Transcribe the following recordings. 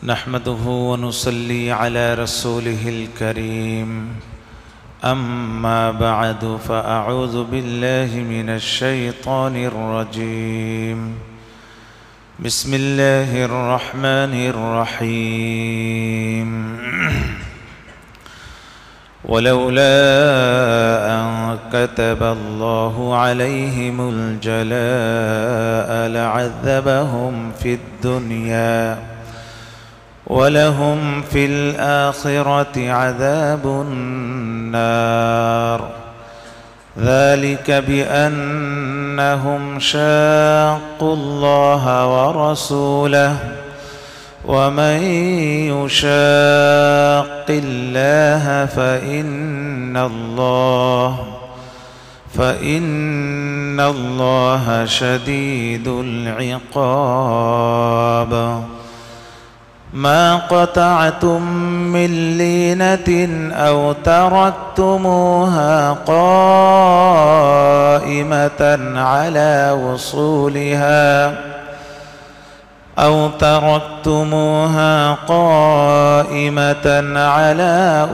نحمده ونصلي على رسوله الكريم أما بعد فأعوذ بالله من الشيطان الرجيم بسم الله الرحمن الرحيم ولولا أن كتب الله عليهم الجلاء لعذبهم في الدنيا ولهم في الآخرة عذاب النار ذلك بأنهم شاقوا الله ورسوله ومن يشاق الله فإن الله شديد العقاب ما قطعتم من لينة أو تركتموها قائمة على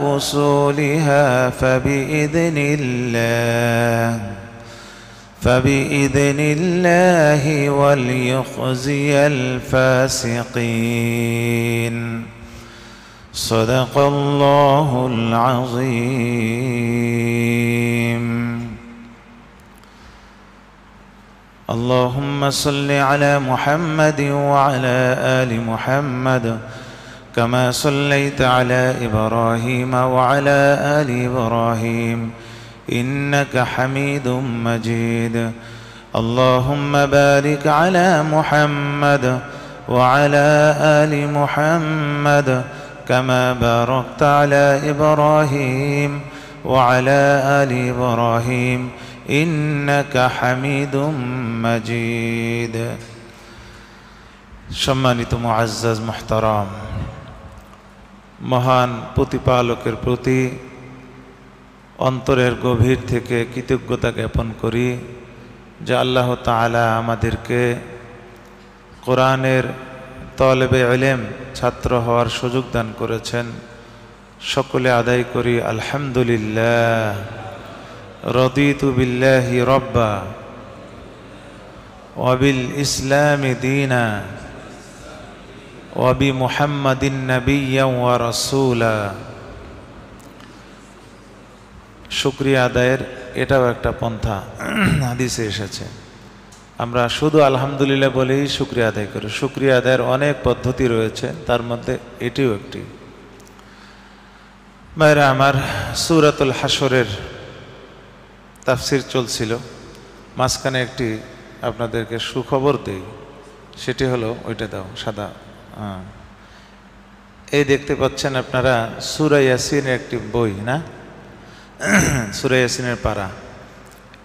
أصولها فبإذن الله وليخزي الفاسقين صدق الله العظيم اللهم صل على محمد وعلى آل محمد كما صليت على إبراهيم وعلى آل إبراهيم إنك حميد مجيد اللهم بارك على محمد وعلى آل محمد كما باركت على إبراهيم وعلى آل إبراهيم إنك حميد مجيد সম্মানিত মুআজ্জাজ মুহতারাম মহান প্রতিপালকের প্রতি অন্তরের গভীর থেকে কৃতজ্ঞতা জ্ঞাপন করি যে আল্লাহ তাআলা আমাদেরকে কোরআনের তলেবে ইলম ছাত্র হওয়ার সুযোগ দান করেছেন। সকলে আদায় করি আলহামদুলিল্লাহ। রদিতু বিল্লাহি রব্বা ওয়া বিল ইসলামি দীনা ওয়া বি মুহাম্মাদিন নাবিয়্যান ওয়া রাসূলা। শুকরিয়া আদায়ের এটাও একটা পন্থা হাদিসে এসেছে। আমরা শুধু আলহামদুলিল্লাহ বলেই শুকরিয়া আদায় করি। শুকরিয়া আদায়ের অনেক পদ্ধতি রয়েছে, তার মধ্যে এটিও একটি। ভাইরা আমার, সূরাতুল হাশরের তাফসির চলছিল, মাঝখানে একটি আপনাদেরকে সুখবর দেই, সেটি হলো ওইটা দাও সাদা। এই দেখতে পাচ্ছেন আপনারা সূরা ইয়াসিনের একটি বই না, সূরা ইয়াসিনের পারা।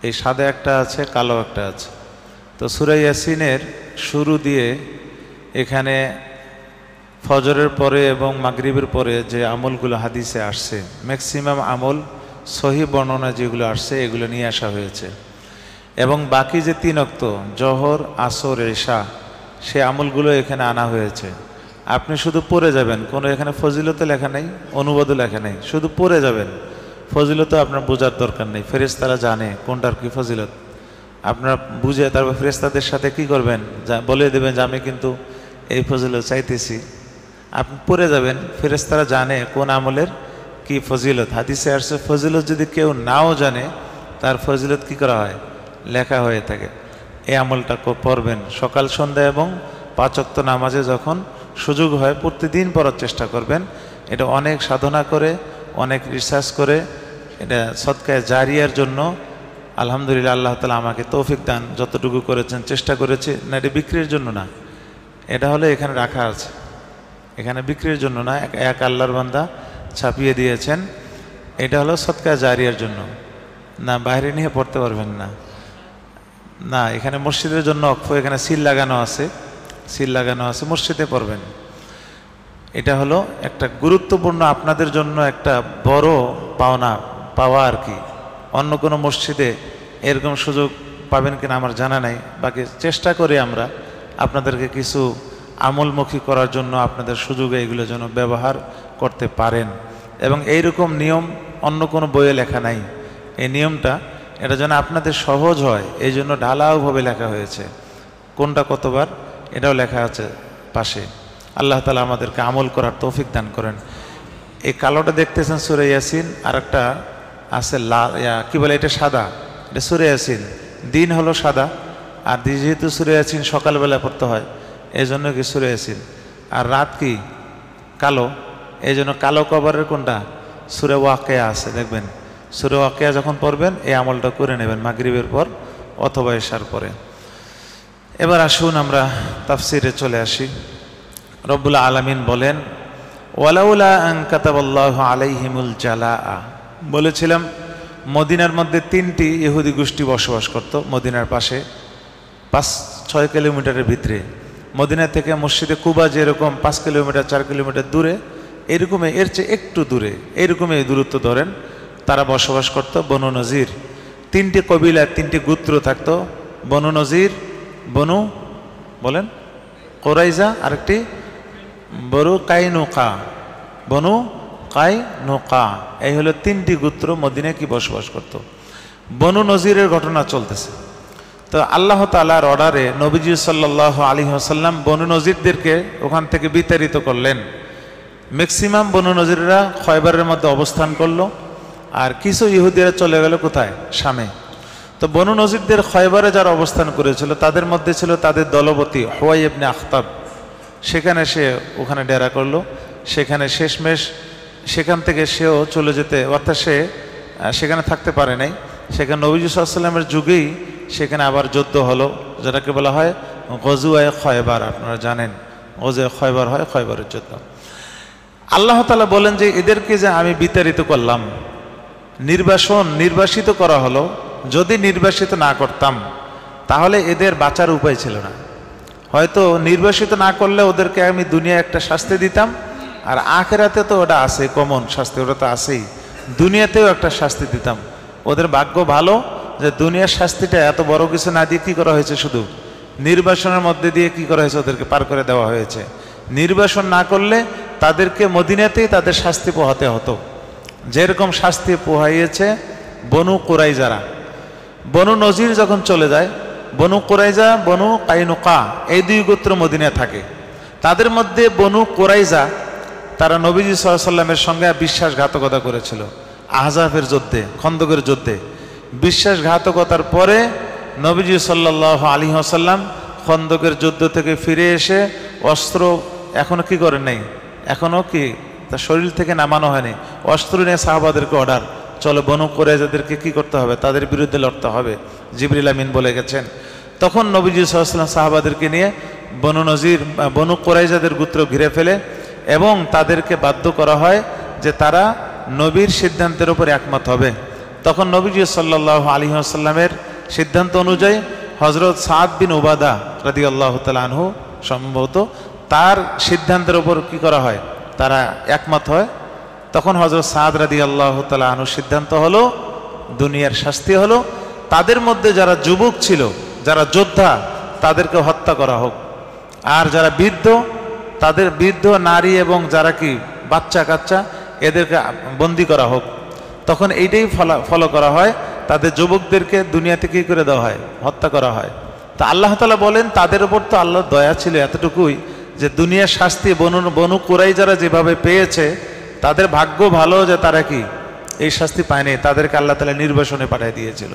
এই সাদা একটা আছে, কালো একটা আছে। তো সূরা ইয়াসিনের শুরু দিয়ে এখানে ফজরের পরে এবং মাগরিবের পরে যে আমলগুলো হাদিসে আসছে, ম্যাক্সিমাম আমল সহিহ বর্ণনা যেগুলো আসছে এগুলো নিয়ে আসা হয়েছে। এবং বাকি যে 3 ওয়াক্ত জোহর, আসর, এশা, সে আমলগুলো এখানে আনা হয়েছে। আপনি শুধু পড়ে যাবেন, কোনো এখানে ফজিলত লেখা নেই, অনুবাদও লেখা নেই, শুধু পড়ে যাবেন। ফজিলত আপনার বোঝার দরকার নেই, ফেরেশতারা জানে কোনটার কি ফজিলত। আপনার বুঝে তারপর ফেরেশতাদের সাথে কি করবেন, বলে দেবেন যে আমি কিন্তু এই ফজিলত চাইতেছি। আপনি পড়ে যাবেন, ফেরেশতারা জানে কোন আমলের কি ফজিলত। হাদিসে আসছে ফজিলত যদি কেউ নাও জানে, তার ফজিলত কি করা হয়, লেখা হয়ে থাকে। এই আমলটা পড়বেন সকাল সন্ধ্যা এবং 5 ওয়াক্ত নামাজে যখন সুযোগ হয় প্রতিদিন পড়ার চেষ্টা করবেন। এটা অনেক সাধনা করে, অনেক রিসার্চ করে, এটা সদকায়ে জারিয়ার জন্য আলহামদুলিল্লাহ আল্লাহ তাআলা আমাকে তৌফিক দান, যতটুকু করেছেন চেষ্টা করেছি। না, এটা বিক্রির জন্য না, এটা হলো এখানে রাখা আছে, এখানে বিক্রির জন্য না, এক আল্লাহর বান্দা ছাপিয়ে দিয়েছেন। এটা হলো সদকায়ে জারিয়ার জন্য, না বাইরে নিয়ে পড়তে পারবেন না। না, এখানে মসজিদের জন্য অক্ষ, এখানে সিল লাগানো আছে, মসজিদে পড়বেন। এটা হলো একটা গুরুত্বপূর্ণ আপনাদের জন্য একটা বড় পাওয়া আর কি। অন্য কোনো মসজিদে এরকম সুযোগ পাবেন কিনা আমার জানা নাই। বাকি চেষ্টা করি আমরা আপনাদেরকে কিছু আমলমুখী করার জন্য আপনাদের সুযোগে এগুলো যেন ব্যবহার করতে পারেন। এবং এইরকম নিয়ম অন্য কোনো বইয়ে লেখা নাই। এই নিয়মটা এটা যেন আপনাদের সহজ হয় এই জন্য ঢালাওভাবে লেখা হয়েছে। কোনটা কতবার এটাও লেখা আছে পাশে। আল্লাহ তাআলা আমাদেরকে আমল করার তৌফিক দান করেন। এই কালোটা দেখতেছেন সূরা ইয়াসিন, আর একটা আছে লাল, কি বলে এটা সাদা, এটা সূরা ইয়াসিন। দিন হলো সাদা, আর যেহেতু সূরা ইয়াসিন সকালবেলা পড়তে হয় এই জন্য কি সূরা ইয়াসিন, আর রাত কি কালো, এই জন্য কালো কভারের কোনটা সূরা ওয়াকিয়া আছে। দেখবেন সূরা ওয়াকিয়া যখন পড়বেন এই আমলটা করে নেবেন মাগরিবের পর অথবা এশার পরে। এবার আসুন আমরা তাফসিরে চলে আসি। রব্বুল আলামিন বলেন ওয়ালাউলা আন কাতাবাল্লাহু আলাইহিমুল জালাআ, বলেছিলাম মদিনার মধ্যে 3টি ইহুদি গোষ্ঠী বসবাস করত। মদিনার পাশে 5-6 কিলোমিটারের ভিতরে, মদিনা থেকে মসজিদে কুবা যেরকম 5 কিলোমিটার 4 কিলোমিটার দূরে, এরকমই এর চেয়ে একটু দূরে এরকমই দূরত্ব ধরেন তারা বসবাস করত। বনু নজির 3টি কবিলা 3টি গোত্র থাকতো। বনু নজির, বনু বলেন কোরাইজা, আরেকটি বনু কাইনুকা, বনু কাইনুকা, এই হলো 3টি গোত্র মদিনায় কি বসবাস করত। বনু নজিরের ঘটনা চলতেছে। তো আল্লাহ তাআলার অর্ডারে নবীজি সাল্লাল্লাহু আলাইহি ওয়াসাল্লাম বনু নজিরদেরকে ওখান থেকে বিতাড়িত করলেন। ম্যাক্সিমাম বনু নজিররা খয়বারের মধ্যে অবস্থান করলো, আর কিছু ইহুদিরা চলে গেল কোথায়, শামে। তো বনু নজিরদের খয়বারে যারা অবস্থান করেছিল তাদের মধ্যে ছিল তাদের দলপতি হুয়াই ইবনে আখতাব। সেখানে সে ওখানে ডেরা করলো। সেখানে শেষমেশ সেখান থেকে সেও চলে যেতে, অর্থাৎ সে সেখানে থাকতে পারে নাই। সেখানে নবীজি সাল্লাল্লাহু আলাইহি ওয়াসাল্লামের যুগেই সেখানে আবার যুদ্ধ হলো, যেটাকে বলা হয় গজওয়ায়ে খয়বার। আপনারা জানেন গজওয়ায়ে খয়বার হয় খয়বারের যুদ্ধ। আল্লাহ তাআলা বলেন যে এদেরকে যে আমি বিতাড়িত করলাম, নির্বাসিত করা হলো, যদি নির্বাসিত না করতাম তাহলে এদের বাঁচার উপায় ছিল না। হয়তো নির্বাসিত না করলে ওদেরকে আমি দুনিয়ায় একটা শাস্তি দিতাম, আর আখিরাতে তো ওটা আছে, কমন শাস্তি ওটা তো আছেই, দুনিয়াতেও একটা শাস্তি দিতাম। ওদের ভাগ্য ভালো যে দুনিয়ার শাস্তিটা এত বড় কিছু না দিয়ে কী করা হয়েছে, শুধু নির্বাসনের মধ্যে দিয়ে কী করা হয়েছে, ওদেরকে পার করে দেওয়া হয়েছে। নির্বাসন না করলে তাদেরকে মদিনাতেই তাদের শাস্তি পোহাতে হতো, যেরকম শাস্তি পোহাইয়েছে বনু কুরাইজারা। বনু নজির যখন চলে যায়, বনু কুরাইজা বনু কাইনুকা এই 2 গোত্র মদিনায় থাকে। তাদের মধ্যে বনু কুরাইজা তারা নবীজি সাল্লাল্লাহু আলাইহি ওয়াসাল্লামের সঙ্গে বিশ্বাসঘাতকতা করেছিল আহজাবের যুদ্ধে, খন্দকের যুদ্ধে। বিশ্বাসঘাতকতার পরে নবীজি সাল্লাল্লাহু আলাইহি ওয়াসাল্লাম খন্দকের যুদ্ধ থেকে ফিরে এসে অস্ত্র এখনো কি করেন নাই, এখনো কি তার শরীর থেকে নামানো হয়নি, অস্ত্র নিয়ে সাহাবাদেরকে অর্ডার, চলো বনু কুরাইজাদেরকে কি করতে হবে, তাদের বিরুদ্ধে লড়তে হবে, জিবরিল আমিন বলে গেছেন। তখন নবীজি সাল্লাল্লাহু আলাইহি ওয়াসাল্লাম সাহাবাদেরকে নিয়ে বনু নজির বনু কুরাইজাদের গোত্র ঘিরে ফেলে এবং তাদেরকে বাধ্য করা হয় যে তারা নবীর সিদ্ধান্তের উপর একমত হবে। তখন নবীজি সাল্লাল্লাহু আলাইহি ওয়াসাল্লামের সিদ্ধান্ত অনুযায়ী হযরত সাদ বিন উবাদা রাদিয়াল্লাহু তাআলা আনহু সম্ভবত তার সিদ্ধান্তের উপর কি করা হয়, তারা একমত হয়। তখন হযরত সাদ রাদিয়াল্লাহু তাআলা আনহু সিদ্ধান্ত হলো দুনিয়ার শাস্তি হলো তাদের মধ্যে যারা যুবক ছিল, যারা যোদ্ধা, তাদেরকে হত্যা করা হোক, আর যারা বৃদ্ধ, তাদের বৃদ্ধ নারী এবং যারা কি বাচ্চা কাচ্চা এদেরকে বন্দি করা হোক। তখন এইটাই ফলো করা হয়, তাদের যুবকদেরকে দুনিয়াতে কি করে দেওয়া হয়, হত্যা করা হয়। তা আল্লাহ তাআলা বলেন তাদের উপর তো আল্লাহর দয়া ছিল এতটুকুই যে দুনিয়ার শাস্তি বনু কুরাইজারা যেভাবে পেয়েছে তাদের ভাগ্য ভালো যে তারা কি এই শাস্তি পায়নি, তাদেরকে আল্লাহ তাআলা নির্বাসনে পাঠিয়ে দিয়েছিল।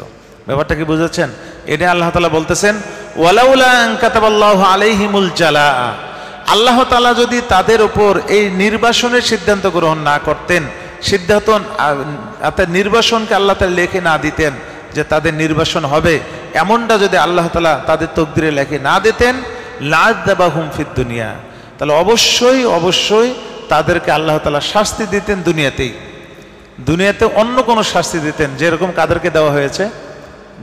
ব্যাপারটা কি বুঝেছেন? এটা আল্লাহ তাআলা বলতেছেন ওয়ালাউলা আন কাতাবাল্লাহু আলাইহিমুল জালাআ, আল্লাহ তাআলা যদি তাদের উপর এই নির্বাসনের সিদ্ধান্ত গ্রহণ না করতেন, নির্বাসনকে আল্লাহ তাআলা লিখে না দিতেন যে তাদের নির্বাসন হবে, এমনটা যদি আল্লাহ তাআলা তাদের তকদিরে লিখে না দিতেন, লা'যাবাহুম ফিদ দুনিয়া, তাহলে অবশ্যই তাদেরকে আল্লাহ তাআলা শাস্তি দিতেন দুনিয়াতে অন্য কোনো শাস্তি দিতেন, যেরকম কাদেরকে দেওয়া হয়েছে,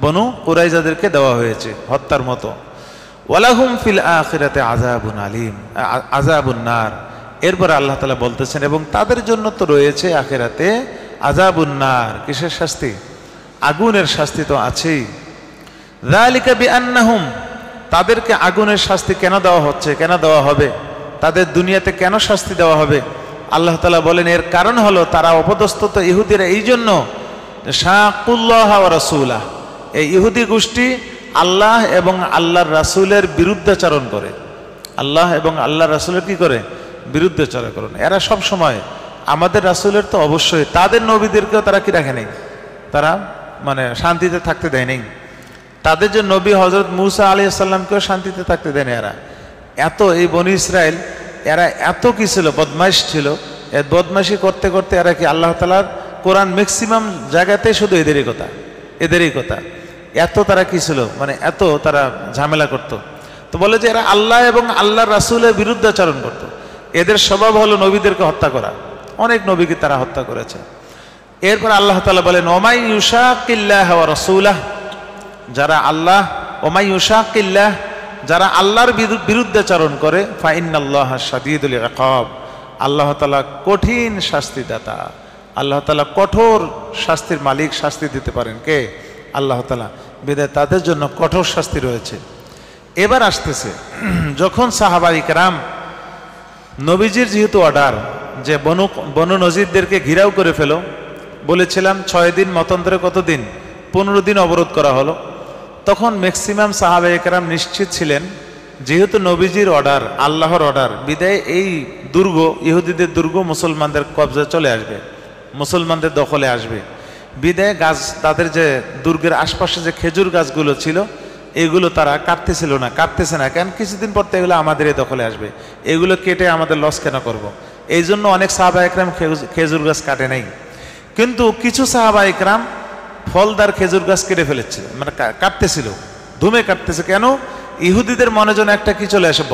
বনু কুরাইজাদেরকে দেওয়া হয়েছে হত্যার মতো। ওয়ালাহুম ফিল আখিরাতে আযাবুন আলীম, আযাবুন নার। এরপর আল্লাহ তাআলা বলতেছেন এবং তাদের জন্য তো রয়েছে আখিরাতে আযাবুন নার, কিসের শাস্তি? আগুনের শাস্তি তো আছেই। যালিকা বিআন্নাহুম, তাদেরকে আগুনের শাস্তি কেন দেওয়া হচ্ছে, কেন দেওয়া হবে, তাদের দুনিয়াতে কেন শাস্তি দেওয়া হবে? আল্লাহ তাআলা বলেন এর কারণ হলো তারা অপদস্থত ইহুদিরা এই জন্য শাকুল্লাহ ওয়া রাসূলাহ, এই ইহুদি গোষ্ঠী আল্লাহ এবং আল্লাহর রাসূলের বিরুদ্ধাচরণ করে। আল্লাহ এবং আল্লাহর রাসূলের কি করে? বিরুদ্ধাচরণ করে। এরা সব সময় আমাদের রাসূলের তো অবশ্যই, তাদের নবীদেরকেও তারা কি রাখে নাই, তারা মানে শান্তিতে থাকতে দেয় নাই। তাদের যে নবী হযরত মূসা আলাইহিস সালামকেও শান্তিতে থাকতে দেয় না এরা। এত এই বনি ইসরায়েল এরা এত কি ছিল, বদমাইশ ছিল। এর বদমাইশি করতে করতে এরা কি আল্লাহ তাআলার কোরআন ম্যাক্সিমাম জায়গাতে শুধু এদেরই কথা, এদেরই কথা। এত তারা কি ছিল, মানে এত তারা ঝামেলা করত। তো বলে যে এরা আল্লাহ এবং আল্লাহর রাসূলের বিরুদ্ধাচরণ করত। এদের স্বভাব হলো নবীদেরকে হত্যা করা, অনেক নবীকে তারা হত্যা করেছে। এরপর আল্লাহ তাআলা বলেন ওমাই ইউশাকিল্লাহ ওয়া রাসূলাহ, যারা আল্লাহ, ওমাই ইউশাকিল্লাহ, যারা আল্লাহর বিরুদ্ধাচরণ করে, ফা ইন্নাল্লাহা শাদীদুল ইকাব, আল্লাহ তাআলা কঠিন শাস্তিদাতা। আল্লাহ তাআলা কঠোর শাস্তির মালিক, শাস্তি দিতে পারেন কে? আল্লাহ তাআলা। বিধায় তাদের জন্য কঠোর শাস্তি রয়েছে। এবার আসতেছে যখন সাহাবায়ে কেরাম নবীজির যেহেতু অর্ডার যে বনু নজিরদেরকে ঘিরাও করে ফেলো, বলেছিলাম 6 দিন মতান্তরে কতদিন, 15 দিন অবরোধ করা হলো। তখন ম্যাক্সিমাম সাহাবায়ে কেরাম নিশ্চিত ছিলেন যেহেতু নবীজির অর্ডার, আল্লাহর অর্ডার, বিদায় এই দুর্গ, ইহুদিদের দুর্গ মুসলমানদের কবজায় চলে আসবে, মুসলমানদের দখলে আসবে। বিদায় গাছ, তাদের যে দুর্গের আশপাশে যে খেজুর গাছগুলো ছিল এগুলো তারা কাটতেছিল না, কাটতেছে না কেন? কিছুদিন পর তো এগুলো আমাদের দখলে আসবে, এগুলো কেটে আমাদের লস কেন করব? এই জন্য অনেক সাহাবায়ে কেরাম খেজুর গাছ কাটে নাই। কিন্তু কিছু সাহাবায়ে কেরাম ফলদার খেজুর গাছ কেটে ফেলেছিল, মানে কাটতেছিল, ধুমে কাটতেছে। কেন? ইহুদিদের মনে যেন একটা কি চলে আসে,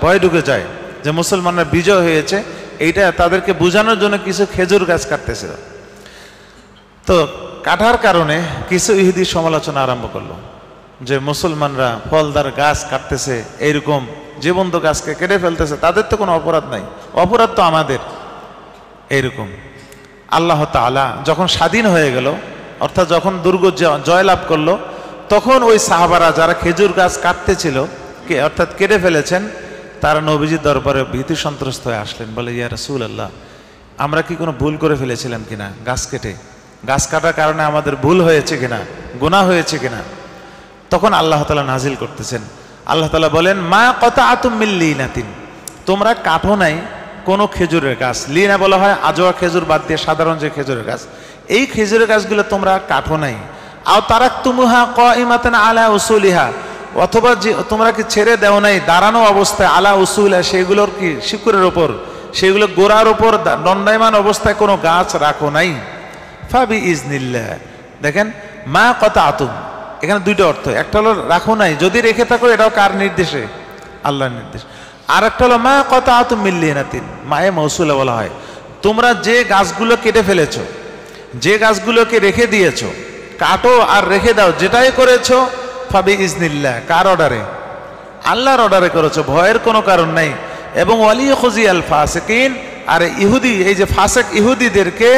ভয় ঢুকে যায় যে মুসলমানরা বিজয় হয়েছে, এইটা তাদেরকে বোঝানোর জন্য কিছু খেজুর গাছ কাটতেছিল। তো কাটার কারণে কিছু ইহুদি সমালোচনা আরম্ভ করলো যে মুসলমানরা ফলদার গাছ কাটতেছে, এইরকম জীবন্ত গাছকে কেটে ফেলতেছে, তাদের তো কোনো অপরাধ নাই, অপরাধ তো আমাদের। এইরকম আল্লাহ তাআলা যখন স্বাধীন হয়ে গেল, অর্থাৎ যখন দুর্গ জয়লাভ করলো, তখন ওই সাহাবারা যারা খেজুর গাছ কাটতেছিল, অর্থাৎ কেটে ফেলেছেন, তারা নবীজির দরবারে ভীতি সন্ত্রস্ত হয়ে আসলেন। বলে ইয়া রাসূলুল্লাহ, আমরা কি কোনো ভুল করে ফেলেছিলাম কিনা? গাছ কেটে, গাছ কাটার কারণে আমাদের ভুল হয়েছে কিনা, গুনাহ হয়েছে কিনা? তখন আল্লাহ তাআলা নাজিল করতেছেন। আল্লাহ তাআলা বলেন মা কাতাআতুম মিন লিনাতিন, তোমরা কাটো নাই কোনো খেজুরের গাছ। লিনা বলা হয় আজওয়া খেজুর বাদ দিয়ে সাধারণ যে খেজুরের গাছ, এই খেজুরের গাছগুলো তোমরা কাটো নাই। আও তারাকতুমুহা কাইমাতান আলা উসুলিহা, অথবা যে তোমরা কি ছেড়ে দেও নাই দাঁড়ানো অবস্থায়, আলা উসুলিহা, সেগুলোর কি শিকড়ের ওপর, সেগুলো গোড়ার ওপর দণ্ডায়মান অবস্থায় কোনো গাছ রাখো নাই। ফাবি ইজনিল্লাহ, দেখেন মা কাতাআতুম, এখানে দুইটা অর্থ। একটা হলো রাখো নাই, যদি রেখে থাকো এটাও কার নির্দেশে? আল্লাহর নির্দেশ। আর একটা হলো মা কাতাআতুম মিন লিনাতিন, মায়ে মৌসুলা বলা হয়, তোমরা যে গাছগুলো কেটে ফেলেছো, যে গাছগুলোকে রেখে দিয়েছো, কাটো আর রেখে দাও, যেটাই করেছো ফাবি ইজনিল্লাহ, কার অর্ডারে? আল্লাহর অর্ডারে করেছো, ভয়ের কোনো কারণ নাই। এবং ওয়ালিয়াখজি আল ফাসিকিন, আর ইহুদি, এই যে ফাসেক ইহুদিদেরকে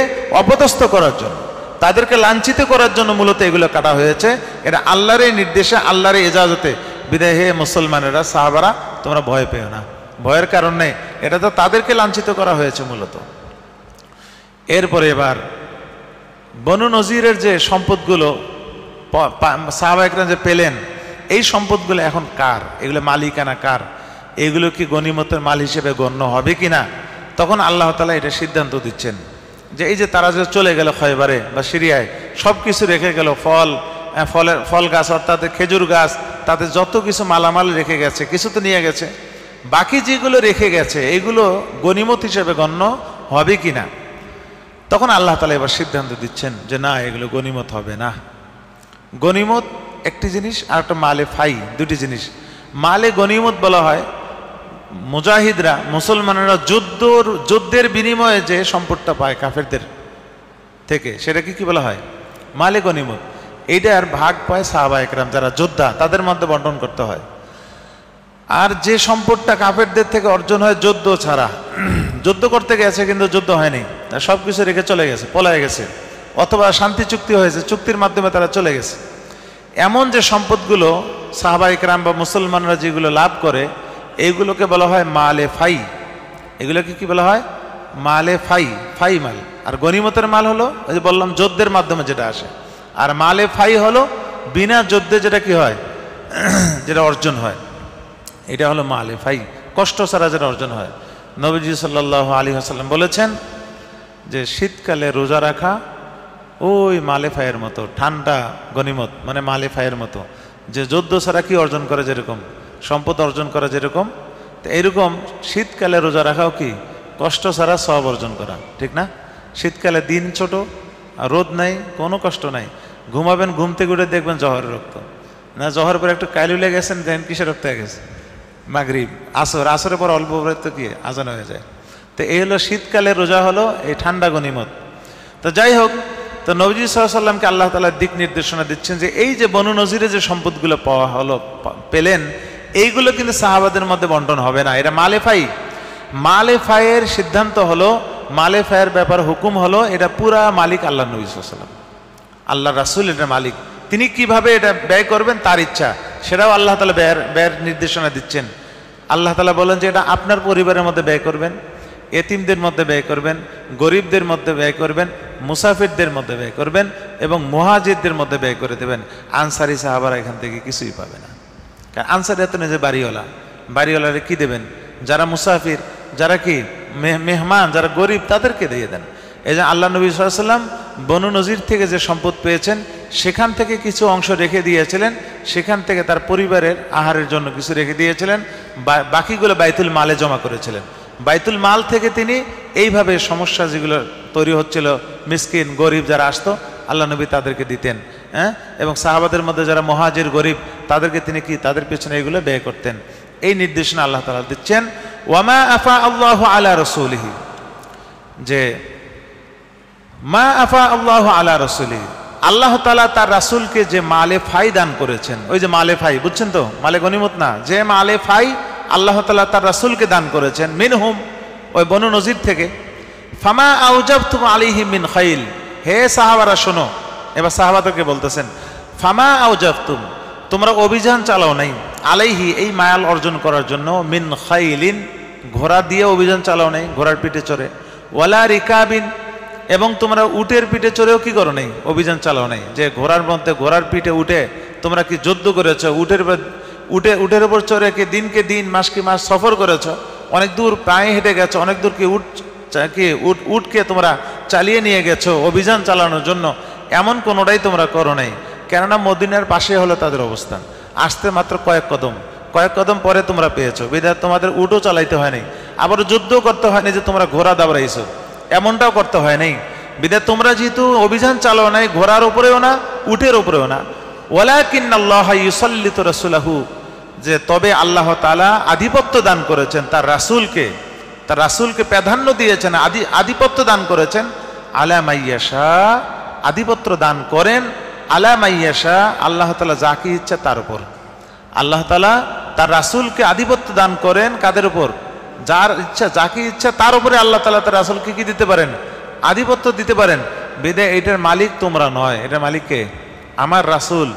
অপদস্থ করার জন্য, তাদেরকে লাঞ্ছিত করার জন্য মূলত এগুলো কাটা হয়েছে। এটা আল্লাহরই নির্দেশে, আল্লাহরই ইজাজতে। বিদায় হে মুসলমানেরা, সাহাবারা, তোমরা ভয় পেও না, ভয়ের কারণ নেই, এটা তো তাদেরকে লাঞ্ছিত করা হয়েছে মূলত। এরপরে এবার বনু নজিরের যে সম্পদগুলো সাহাবায়ে কেরাম যে পেলেন, এই সম্পদগুলো এখন কার? এগুলো মালিকানা কার? এগুলো কি গনিমতের মাল হিসেবে গণ্য হবে কিনা? তখন আল্লাহ তাআলা এটা সিদ্ধান্ত দিচ্ছেন যে এই যে তারা যে চলে গেল খয়বারে বা সিরিয়ায়, সব কিছু রেখে গেল, ফল গাছ অর্থাৎ খেজুর গাছ, তাতে যত কিছু মালামাল রেখে গেছে, কিছু তো নিয়ে গেছে, বাকি যেগুলো রেখে গেছে এগুলো গনিমত হিসেবে গণ্য হবে কিনা? তখন আল্লাহ তাআলা এবার সিদ্ধান্ত দিচ্ছেন যে না, এগুলো গনিমত হবে না। গনিমত একটি জিনিস, আর একটা মালে ফাই, দুটি জিনিস। মালে গনিমত বলা হয় মুজাহিদরা, মুসলমানেরা যুদ্ধের বিনিময়ে যে সম্পদটা পায় কাফেরদের থেকে, সেটাকে কি বলা হয়? মালে গনিমত। এইটার ভাগ পায় সাহাবায়ে কেরাম যারা যোদ্ধা, তাদের মধ্যে বন্টন করতে হয়। আর যে সম্পদটা কাফেরদের থেকে অর্জন হয় যুদ্ধ ছাড়া, যুদ্ধ করতে গেছে কিন্তু যুদ্ধ হয়নি, সব কিছু রেখে চলে গেছে, পলায় গেছে, অথবা শান্তি চুক্তি হয়েছে, চুক্তির মাধ্যমে তারা চলে গেছে, এমন যে সম্পদগুলো সাহাবায়ে কেরাম বা মুসলমানরা যেগুলো লাভ করে এইগুলোকে বলা হয় মালে ফাই। এগুলোকে কি বলা হয়? মালে ফাই, ফাই মাল। আর গনিমতের মাল হলো ওই যে বললাম যুদ্ধের মাধ্যমে যেটা আসে। আর মালে ফাই হলো বিনা যুদ্ধে যেটা কি হয়, যেটা অর্জন হয়, এটা হলো মালে ফাই, কষ্ট ছাড়া যেটা অর্জন হয়। নবীজি সাল্লাল্লাহু আলাইহি ওয়াসাল্লাম বলেছেন যে শীতকালে রোজা রাখা ওই মালে ফাইয়ের মতো, ঠান্ডা গনিমত মানে মালে ফাইয়ের মতো, যে যুদ্ধ ছাড়া কি অর্জন করে যেরকম, সম্পদ অর্জন করা যেরকম, তো এইরকম শীতকালে রোজা রাখাও কি কষ্ট ছাড়া সব অর্জন করা, ঠিক না? শীতকালে দিন ছোট, রোদ নাই, কোনো কষ্ট নাই, ঘুমাবেন, ঘুম থেকে উঠে দেখবেন জহরের রক্ত, না জহর পরে একটু কাইলুলে গেছেন, দেন কিসের রক্ত হয়ে গেছে, মাগরিব, আসর, আসরের পর অল্প পরে তো কি আজান হয়ে যায়। তো এই হলো শীতকালে রোজা, হলো এই ঠান্ডা গনিমত। তো যাই হোক, তো নবীজি সাল্লাল্লাহু আলাইহি ওয়াসাল্লামকে আল্লাহ তাআলা দিক নির্দেশনা দিচ্ছেন যে এই যে বনু নজিরে যে সম্পদগুলো পাওয়া হলো, পেলেন, এইগুলো কিন্তু সাহাবাদের মধ্যে বন্টন হবে না, এটা মালে ফাই। মালে ফাইয়ের সিদ্ধান্ত হলো, মালে ফাইয়ের ব্যাপার হুকুম হলো, এটা পুরা মালিক আল্লাহ নবী সাল্লাল্লাহু আলাইহি ওয়াসাল্লাম, আল্লাহ রাসূল এটা মালিক। তিনি কিভাবে এটা ব্যয় করবেন তার ইচ্ছা, সেটাও আল্লাহ তাআলা ব্যয়ের নির্দেশনা দিচ্ছেন। আল্লাহ তাআলা বলেন যে এটা আপনার পরিবারের মধ্যে ব্যয় করবেন, এতিমদের মধ্যে ব্যয় করবেন, গরিবদের মধ্যে ব্যয় করবেন, মুসাফিরদের মধ্যে ব্যয় করবেন এবং মুহাজিরদের মধ্যে ব্যয় করে দেবেন। আনসারি সাহাবারা এখান থেকে কিছুই পাবে না, কারণ আনসারি এত নিজে বাড়িওয়ালা, বাড়িওয়ালারে কি দেবেন? যারা মুসাফির, যারা কি মেহমান, যারা গরিব, তাদেরকে দিয়ে দেন। এই যে আল্লাহ নবী সাল্লাল্লাহু আলাইহি ওয়াসাল্লাম বনু নজির থেকে যে সম্পদ পেয়েছেন সেখান থেকে কিছু অংশ রেখে দিয়েছিলেন, সেখান থেকে তার পরিবারের আহারের জন্য কিছু রেখে দিয়েছিলেন, বাকিগুলো বাইতুল মালে জমা করেছিলেন। বাইতুল মাল থেকে তিনি এইভাবে সমস্যা যেগুলো তৈরি হচ্ছিল, মিসকিন গরিব যারা আসতো, আল্লাহ নবী তাদেরকে দিতেন, হ্যাঁ, এবং সাহাবাদের মধ্যে যারা মুহাজির গরিব তাদেরকে তিনি কি তাদের পেছনে এগুলো ব্যয় করতেন। এই নির্দেশনা আল্লাহ তাআলা দিচ্ছেন, ওয়ামা আফা আল্লাহু আলা রাসূলিহি, যে মা আফা আল্লাহু আলা রাসূলিহি, আল্লাহ তাআলা তার রাসূলকে যে মালে ফাই দান করেছেন, ওই যে মালে ফাই, বুঝছেন তো, মালে গনিমত না, যে মালে ফাই আল্লাহ তাআলা তার রাসূলকে দান করেছেন, মিনহুম, ওই বনু নজির থেকে, ফামা আউজাবতুম আলাইহি মিন খাইল, হে সাহাবারা শোনো, এবার সাহাবাদেরকে বলতেছেন, ফামা আউজাবতুম, তোমরা অভিযান চালাও নাই, আলাইহি, এই মায়াল অর্জন করার জন্য, মিন খাইলিন, ঘোড়া দিয়ে অভিযান চালাও নাই, ঘোড়ার পিঠে চড়ে, ওয়ালা রিকাবিন, এবং তোমরা উটের পিঠে চড়েও কি করো নাই, অভিযান চালাও নাই, যে ঘোড়ার মধ্যে ঘোড়ার পিঠে উঠে তোমরা কি যুদ্ধ করেছো, উটের উপর চড়ে কি দিনকে দিন, মাসকে মাস সফর করেছো, অনেক দূর পায়ে হেঁটে গেছো, অনেক দূর কি উটকে তোমরা চালিয়ে নিয়ে গেছো অভিযান চালানোর জন্য, এমন কোনোটাই তোমরা করো নাই। কেননা মদিনার পাশে হলো তাদের অবস্থান, আসতে মাত্র কয়েক কদম পরে তোমরা পেয়েছো, বিধায় তোমাদের উটও চালাইতে হয় নাই, আবার যুদ্ধও করতে হয়নি যে তোমরা ঘোড়া দাবড়াইছো, এমনটাও করতে হয় নাই, বিধায় তোমরা যেহেতু অভিযান চালাও নাই, ঘোড়ার উপরেও না, উটের উপরেও না, ওয়ালাকিন্নাল্লাহা ইউসাল্লিতু রাসূলাহু, যে তবে আল্লাহ তাআলা আধিপত্য দান করেছেন তার রাসূলকে প্রাধান্য দিয়েছেন, আধিপত্য দান করেছেন, আলা মাইয়াশা, আধিপত্য দান করেন, আলা মাইয়াশা, আল্লাহ তাআলা যাকে ইচ্ছা তার উপর, আল্লাহ তাআলা তার রাসূলকে আধিপত্য দান করেন, কাদের উপর? যার ইচ্ছা, যাকে ইচ্ছা তার উপরে আল্লাহ তাআলা তার রাসূলকে কি দিতে পারেন? আধিপত্য দিতে পারেন। বিধায় এটার মালিক তোমরা নয়, এটার মালিক কে? আমার রাসূল।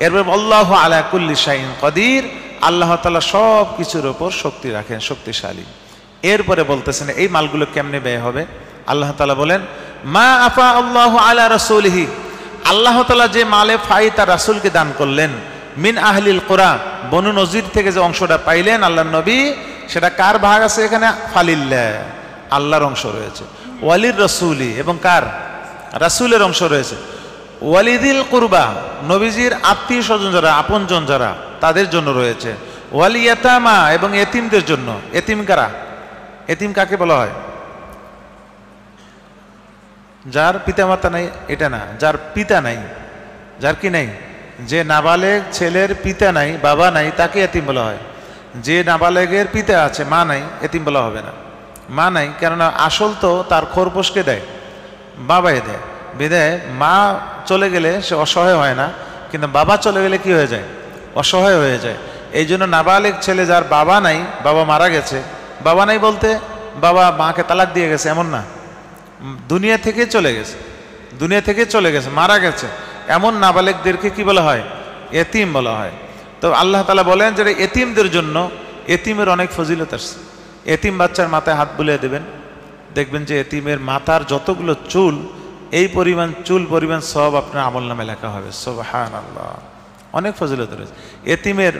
এরপর আল্লাহু আলা কুল্লি শাইইন কাদির, আল্লাহ তাআলা সব কিছুর উপর শক্তি রাখেন, শক্তিশালী। এরপরে বলতেছেন এই মালগুলো কেমনে ব্যয় হবে? আল্লাহ তাআলা বলেন, মা আফা আল্লাহু আলা রাসূলিহি, আল্লাহ তাআলা যে মালে ফাই তার রাসূলকে দান করলেন, মিন আহলিল কুরা, বনু নজির থেকে যে অংশটা পাইলেন আল্লাহর নবী, সেটা কার ভাগ আছে এখানে? ফালিল্লাহ, আল্লাহর অংশ রয়েছে, ওয়ালির রাসূলি, এবং কার? রাসূলের অংশ রয়েছে, ওয়ালিদিল কুরবা, নবীজির আত্মীয় স্বজন যারা, আপনজন যারা, তাদের জন্য রয়েছে, ওয়াল ইয়াতামা, এবং এতিমদের জন্য। এতিম কারা? এতিম কাকে বলা হয়? যার পিতামাতা নাই, এটা না, যার পিতা নাই, যার কি নাই, যে নাবালেগ ছেলের পিতা নাই, বাবা নাই, তাকে এতিম বলা হয়। যে নাবালেগের পিতা আছে, মা নাই, এতিম বলা হবে না। মা নাই, কেননা আসল তো তার খোরপোশকে দেয়, বাবাই দেয়, বিধায় মা চলে গেলে সে অসহায় হয় না, কিন্তু বাবা চলে গেলে কি হয়ে যায়? অসহায় হয়ে যায়। এই জন্য নাবালেগ ছেলে যার বাবা নাই, বাবা মারা গেছে, বাবা নাই বলতে বাবা মাকে তালাক দিয়ে গেছে এমন না, দুনিয়া থেকে চলে গেছে, মারা গেছে, এমন নাবালেগদেরকে কি বলা হয়? এতিম বলা হয়। তো আল্লাহ তাআলা বলেন যে এতিমদের জন্য এতিমের অনেক ফজিলত আছে। এতিম বাচ্চার মাথায় হাত বুলিয়ে দেবেন, দেখবেন যে এতিমের মাথার যতগুলো চুল, এই পরিমাণ চুল পরিমাণ সব আপনার আমলনামে লেখা হবে। সুবহানাল্লাহ, অনেক ফজিলত রয়েছে। এতিমের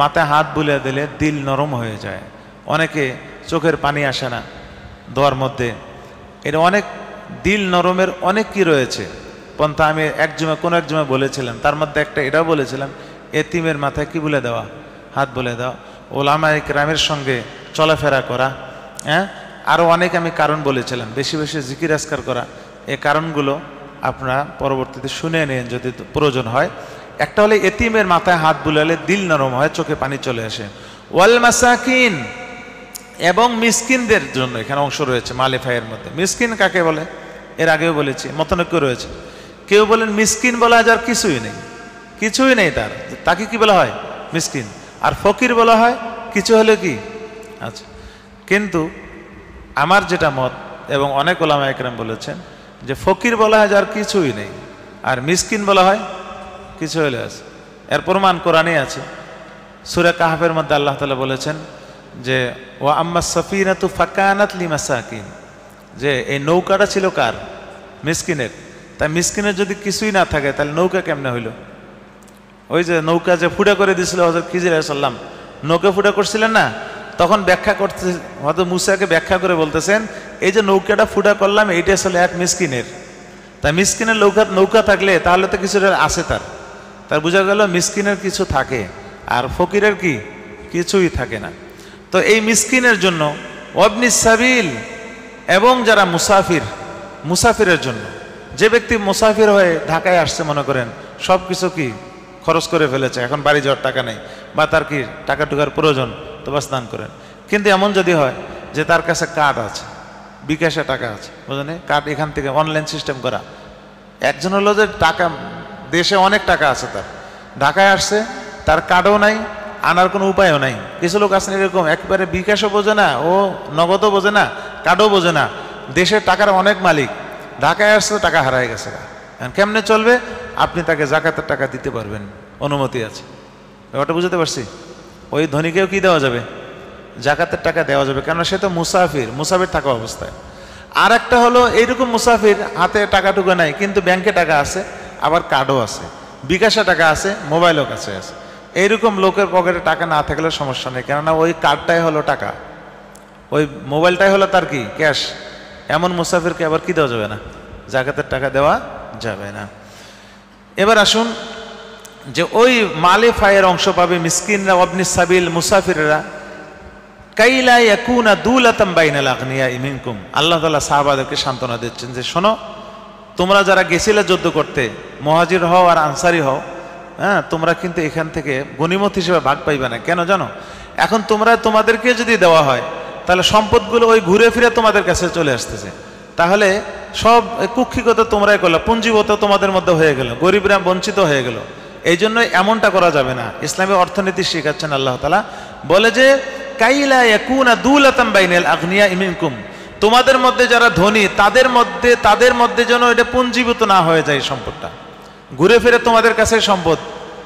মাথায় হাত বুলিয়ে দিলে দিল নরম হয়ে যায়। অনেকে চোখের পানি আসে না দোয়ার মধ্যে, এটা অনেক দিল নরমের অনেক কি রয়েছে পন্থা। আমি কোনো এক জমে বলেছিলাম, তার মধ্যে একটা এটাও বলেছিলাম, এতিমের মাথায় কি বলে দেওয়া, হাত বলে দেওয়া, ওলামায়ে কেরামের সঙ্গে চলাফেরা করা, হ্যাঁ, আরও অনেক আমি কারণ বলেছিলাম, বেশি বেশি জিকির আজকার করা। এই কারণগুলো আপনারা পরবর্তীতে শুনে নেন যদি প্রয়োজন হয়। একটা হলে এতিমের মাথায় হাত বুলালে দিল নরম হয়, চোখে পানি চলে আসে। ওয়াল মাসাকিন, এবং মিসকিনদের জন্য এখানে অংশ রয়েছে মালিফায়ের মধ্যে। মিসকিন কাকে বলে এর আগেও বলেছি, মতনৈক্য রয়েছে। কেউ বলেন মিসকিন বলা যার কিছুই নেই, কিছুই নেই তাকে কি বলা হয়, মিসকিন। আর ফকির বলা হয় কিছু হলে কি। আচ্ছা, কিন্তু আমার যেটা মত এবং অনেক ওলামায়ে কেরাম বলেছেন যে ফকির বলা হয় যার কিছুই নেই, আর মিসকিন বলা হয় কিছু হলে আছে। এর প্রমাণ কোরআনে আছে। সূরা কাহফের মধ্যে আল্লাহ তাআলা বলেছেন যে ওয়া আম্মাস সাফিনাতু ফাকানাত লিমাসাকিন, যে এই নৌকাটা ছিল কার, মিসকিনের। তাই মিসকিনের যদি কিছুই না থাকে তাহলে নৌকা কেমনে হইল? ওই যে নৌকা যে ফুটা করে দিয়েছিল হযরত খিজির আলাইহিস সালাম, নৌকা ফুটা করছিলেন না, তখন ব্যাখ্যা করতে হয়তো মুসাকে ব্যাখ্যা করে বলতেছেন এই যে নৌকাটা ফুটা করলাম এইটা আসলে এক মিসকিনের। তাই মিসকিনের নৌকা থাকলে তাহলে তো কিছু আছে তার বোঝা গেল মিসকিনের কিছু থাকে আর ফকিরের কি কিছুই থাকে না। তো এই মিসকিনের জন্য, ওয়াবনিস সাবিল, এবং যারা মুসাফিরের জন্য, যে ব্যক্তি মুসাফির হয়ে ঢাকায় আসছে, মনে করেন সব কিছু কি খরচ করে ফেলেছে, এখন বাড়ি যাওয়ার টাকা নেই, বা তার কি টাকা টুকার প্রয়োজন, তো বাস দান করেন। কিন্তু এমন যদি হয় যে তার কাছে কার্ড আছে, বিকাশে টাকা আছে, বুঝলেন, কার্ড এখান থেকে অনলাইন সিস্টেম করা। একজন হলো যে টাকা, দেশে অনেক টাকা আছে, তার ঢাকায় আসছে, তার কার্ডও নাই, আনার কোনো উপায়ও নাই। কিছু লোক আছেন এরকম, একবারে বিকাশও বোঝে না, ও নগদও বোঝে না, কার্ডও বোঝে না, দেশের টাকার অনেক মালিক, ঢাকায় আসছে টাকা হারায় গেছে। কেমনে চলবে? আপনি তাকে যাকাতের টাকা দিতে পারবেন, অনুমতি আছে। ব্যাপারটা বুঝতে পারছি? ওই ধনীকেও কি দেওয়া যাবে? যাকাতের টাকা দেওয়া যাবে, কেন সে তো মুসাফির থাকা অবস্থায়। আর একটা হলো এইরকম মুসাফির, হাতে টাকা টুকু নাই কিন্তু ব্যাংকে টাকা আছে, আবার কার্ডও আছে, বিকাশে টাকা আছে, মোবাইলও কাছে আছে। এইরকম লোকের পকেটে টাকা না থাকলে সমস্যা নেই, কেননা ওই কার্ডটাই হলো টাকা, ওই মোবাইলটাই হলো তার কি ক্যাশ। এমন মুসাফিরকে আবার কি দেওয়া যাবে না? যাকাতের টাকা দেওয়া যাবে না। এবার আসুন যে ওই মালিফায়ের অংশ পাবে মিসকিনরা, ওয়াবনিস সাবিল, মুসাফিররা। কাইলা ইয়াকুনা দুলাতাম বাইনাল আগনিয়া মিনকুম, আল্লাহ তাআলা সাহাবাদেরকে সান্ত্বনা দিচ্ছেন যে শোনো, তোমরা যারা গেছিলে যুদ্ধ করতে, মুহাজির হও আর আনসারি হও, হ্যাঁ, তোমরা কিন্তু এখান থেকে গনিমত হিসেবে ভাগ পাইবে না। কেন জানো? এখন তোমাদেরকে যদি দেওয়া হয় তাহলে সম্পদগুলো ওই ঘুরে ফিরে তোমাদের কাছে চলে আসতেছে, তাহলে সব কুক্ষিগত তোমরাই করলো, পুঞ্জীগত তোমাদের মধ্যে হয়ে গেল, গরিবরা বঞ্চিত হয়ে গেল। এই জন্য এমনটা করা যাবে না। ইসলামী অর্থনীতি শেখাচ্ছেন আল্লাহ তাআলা, বলে যে কাইলা ইয়াকুনা দুলাতাম বাইনাল আগনিয়া মিনকুম, তোমাদের মধ্যে যারা ধনী তাদের মধ্যে যেন এটা পুঞ্জীভূত না হয়ে যায় সম্পদটা, ঘুরে ফিরে তোমাদের কাছে সম্পদ।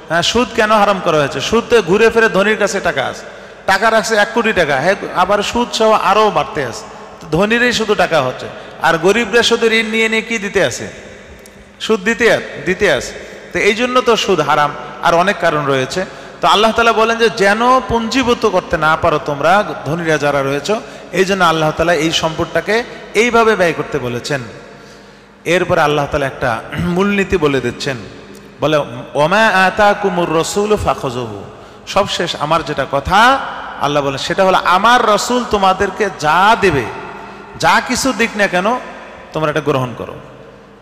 হ্যাঁ, সুদ কেন হারাম করা হয়েছে? সুদ তো ঘুরে ফিরে ধনীর কাছে টাকা আছে, টাকা রাখছে 1 কোটি টাকা, হ্যাঁ, আবার সুদ সহ আরও বাড়তে আছে, ধনীরই শুধু টাকা হচ্ছে, আর গরিবরা শুধু ঋণ নিয়ে নিয়ে কি দিতে আছে, সুদ দিতে আছে। তো এই জন্য তো সুদ হারাম, আর অনেক কারণ রয়েছে। তো আল্লাহ তাআলা বলেন যে যেন পুঞ্জীভূত করতে না পারো তোমরা ধনীরা যারা রয়েছে, এই জন্য আল্লাহ তাআলা এই সম্পদটাকে এইভাবে ব্যয় করতে বলেছেন। এরপরে আল্লাহ তাআলা একটা মূলনীতি বলে দিচ্ছেন, বলে ওমা আতাকুমুর রাসূলু ফাখুযুহু, সবশেষ আমার যেটা কথা আল্লাহ বলেন সেটা হলো আমার রাসূল তোমাদেরকে যা দেবে, যা কিছু দিক না কেন তোমরা এটা গ্রহণ করো।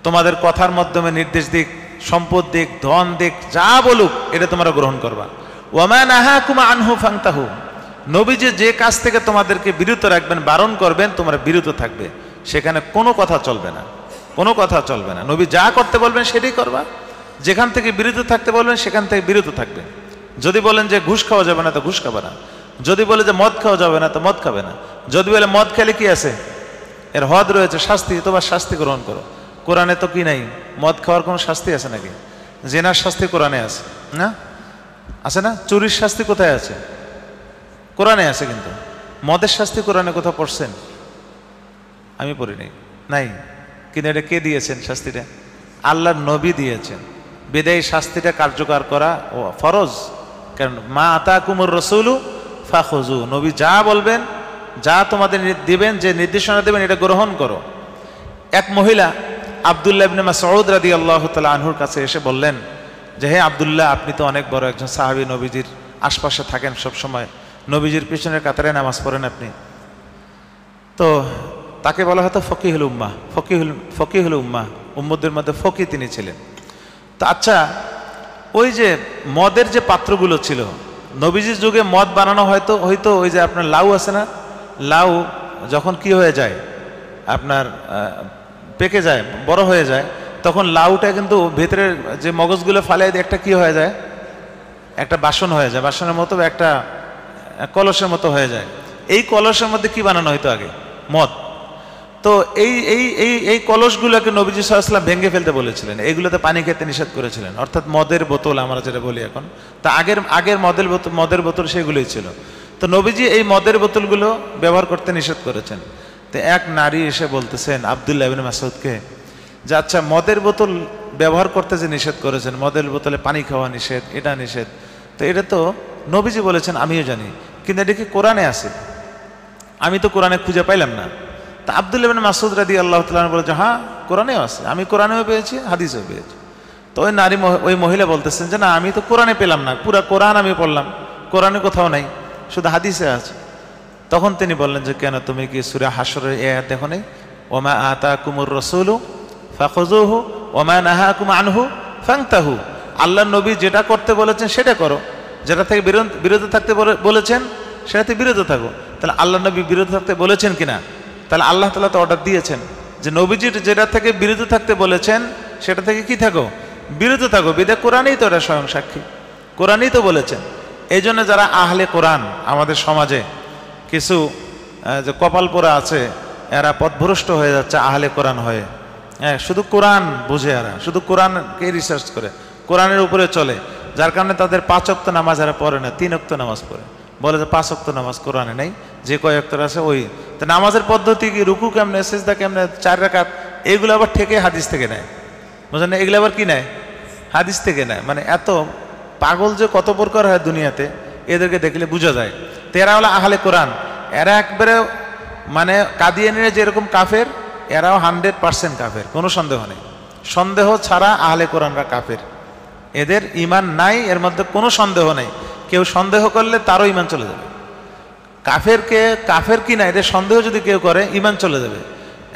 তোমাদের কথার মাধ্যমে নির্দেশ দিক, সম্পদ দিক, ধন দিক, যা বলুক এটা তোমরা গ্রহণ করবা। ওয়ামা নাহাকুম আনহু ফান্তাহু, নবীজি যে কাজ থেকে তোমাদেরকে বিরত রাখবেন, বারণ করবেন, তোমরা বিরত থাকবে, সেখানে কোনো কথা চলবে না, কোনো কথা চলবে না। নবী যা করতে বলবেন সেটাই করবা, যেখান থেকে বিরত থাকতে বলবেন সেখান থেকে বিরত থাকবে। যদি বলেন যে ঘুষ খাওয়া যাবে না তো ঘুষ খাবে না, যদি বলে যে মদ খাওয়া যাবে না তো মদ খাবে না, যদি বলে মদ খেলে কি আছে, এর হদ রয়েছে, শাস্তি, তোমার শাস্তি গ্রহণ করো। কোরআনে তো কি নাই, মদ খাওয়ার কোনো শাস্তি আছে নাকি? জেনার শাস্তি কোরআনে আছে না আছে না? চুরির শাস্তি কোথায় আছে? কোরআনে আছে। কিন্তু মদের শাস্তি কোরআনে কোথাও পড়ছেন? আমি পড়িনি, নাই। কিন্তু এটা কে দিয়েছেন শাস্তিটা? আল্লাহর নবী দিয়েছেন। বিদায়ী শাস্তিটা কার্যকর করা ও ফরজ। কারণ মা আতাকুমুর রাসূলু ফাখুযু, নবী যা বলবেন, যা তোমাদের দিবেন, যে নির্দেশনা দেবেন, এটা গ্রহণ করো। এক মহিলা আব্দুল্লাহ ইবনে মাসউদ রাদিয়াল্লাহু তাআলা আনহুর কাছে এসে বললেন যে, হে আব্দুল্লাহ, আপনি তো অনেক বড় একজন সাহাবী, নবীজির আশপাশে থাকেন সব সময়, নবীজির পিছনের কাতারে নামাজ পড়েন আপনি, তো তাকে বলা হতো ফকিহুল উম্মাহ, ফকিহুল উম্মাহ, উম্মদের মধ্যে ফকি তিনি ছিলেন। তো আচ্ছা, ওই যে মদের যে পাত্রগুলো ছিল, নবীজির যুগে মদ বানানো হয়তো ওই যে আপনার লাউ আছে না, লাউ যখন কি হয়ে যায়, আপনার পেকে যায়, বড় হয়ে যায়, তখন লাউটা কিন্তু ভেতরের যে মগজগুলো ফালাই দিয়ে একটা কি হয়ে যায়, একটা বাসন হয়ে যায়, বাসনের মতো একটা কলসের মতো হয়ে যায়। এই কলসের মধ্যে কি বানানো হইতো আগে? মদ। তো এই কলসগুলোকে নবীজি সাল্লাল্লাহু আলাইহি ওয়াসাল্লাম ভেঙে ফেলতে বলেছিলেন, এইগুলোতে পানি খেতে নিষেধ করেছিলেন, অর্থাৎ মদের বোতল আমরা যেটা বলি এখন। তা আগের মদের বোতল সেগুলোই ছিল। তো নবীজি এই মদের বোতলগুলো ব্যবহার করতে নিষেধ করেছেন। তো এক নারী এসে বলতেছেন আব্দুল্লাহ ইবনে মাসউদকে যে, আচ্ছা, মদের বোতল ব্যবহার করতে যে নিষেধ করেছেন, মদের বোতলে পানি খাওয়া নিষেধ, এটা নিষেধ, তো এটা তো নবীজি বলেছেন, আমিও জানি, কিন্তু এটা কি কোরআনে আছে? আমি তো কোরআনে খুঁজে পাইলাম না। তা আব্দুল্লাহ ইবনে মাসউদ রাদিয়াল্লাহু তাআলা বলে যে, হ্যাঁ, কোরআনেও আছে, আমি কোরআনেও পেয়েছি, হাদিসেও পেয়েছি। তো ওই মহিলা বলতেছেন যে, না, আমি তো কোরআনে পেলাম না, পুরো কোরআন আমি পড়লাম, কোরআনে কোথাও নাই, শুধু হাদিসে আছে। তখন তিনি বললেন যে, কেন, তুমি কি সূরা হাশরের এই আয়াত দেখো নাই? ওমা আতাকুমুর রাসূলু ফাখুযুহু ওমা নাহাকুম আনহু ফান্তাহু। আল্লাহর নবী যেটা করতে বলেছেন সেটা করো, যেটা থেকে বিরত থাকতে বলেছেন সেটাতে বিরত থাকো। তাহলে আল্লাহ নবী বিরত থাকতে বলেছেন কিনা? তাহলে আল্লাহ তাআলা তো অর্ডার দিয়েছেন যে নবীজির যেটা থেকে বিরত থাকতে বলেছেন সেটা থেকে কি থাকো? বিরত থাকো। বিদে কোরআনই তো এটা স্বয়ং সাক্ষী, কোরআনই তো বলেছেন। এই জন্য যারা আহলে কোরআন আমাদের সমাজে কিছু যে কপাল পোড়া আছে, এরা পথভ্রষ্ট হয়ে যাচ্ছে আহলে কোরআন হয়ে। হ্যাঁ, শুধু কোরআন বুঝে, এরা শুধু কোরআনকে রিসার্চ করে, কোরআনের উপরে চলে, যার কারণে তাদের 5 ওয়াক্ত নামাজ এরা পড়ে না, 3 ওয়াক্ত নামাজ পড়ে। বলে যে 5 ওয়াক্ত নামাজ কোরআনে নেই, যে কয় ওয়াক্ত আছে ওই। তো নামাজের পদ্ধতি কি, রুকু কেমনে, সিজদা কেমনে, 4 রাকাত, এগুলো আবার থেকে হাদিস থেকে নেয়, বুঝলেন না? এগুলো আবার কি নেয়? হাদিস থেকে নেয়। মানে এত পাগল যে কত প্রকার হয় দুনিয়াতে, এদেরকে দেখলে বোঝা যায়। তো এরা হলো আহলে কোরআন। এরা একবারে মানে কাদিয়ানীরা যেরকম কাফের, এরাও 100% কাফের, কোনো সন্দেহ নেই। সন্দেহ ছাড়া আহলে কোরআনরা কাফের, এদের ঈমান নাই, এর মধ্যে কোনো সন্দেহ নেই। কেউ সন্দেহ করলে তারও ঈমান চলে যাবে। কাফের কি না, এদের সন্দেহ যদি কেউ করে ঈমান চলে যাবে।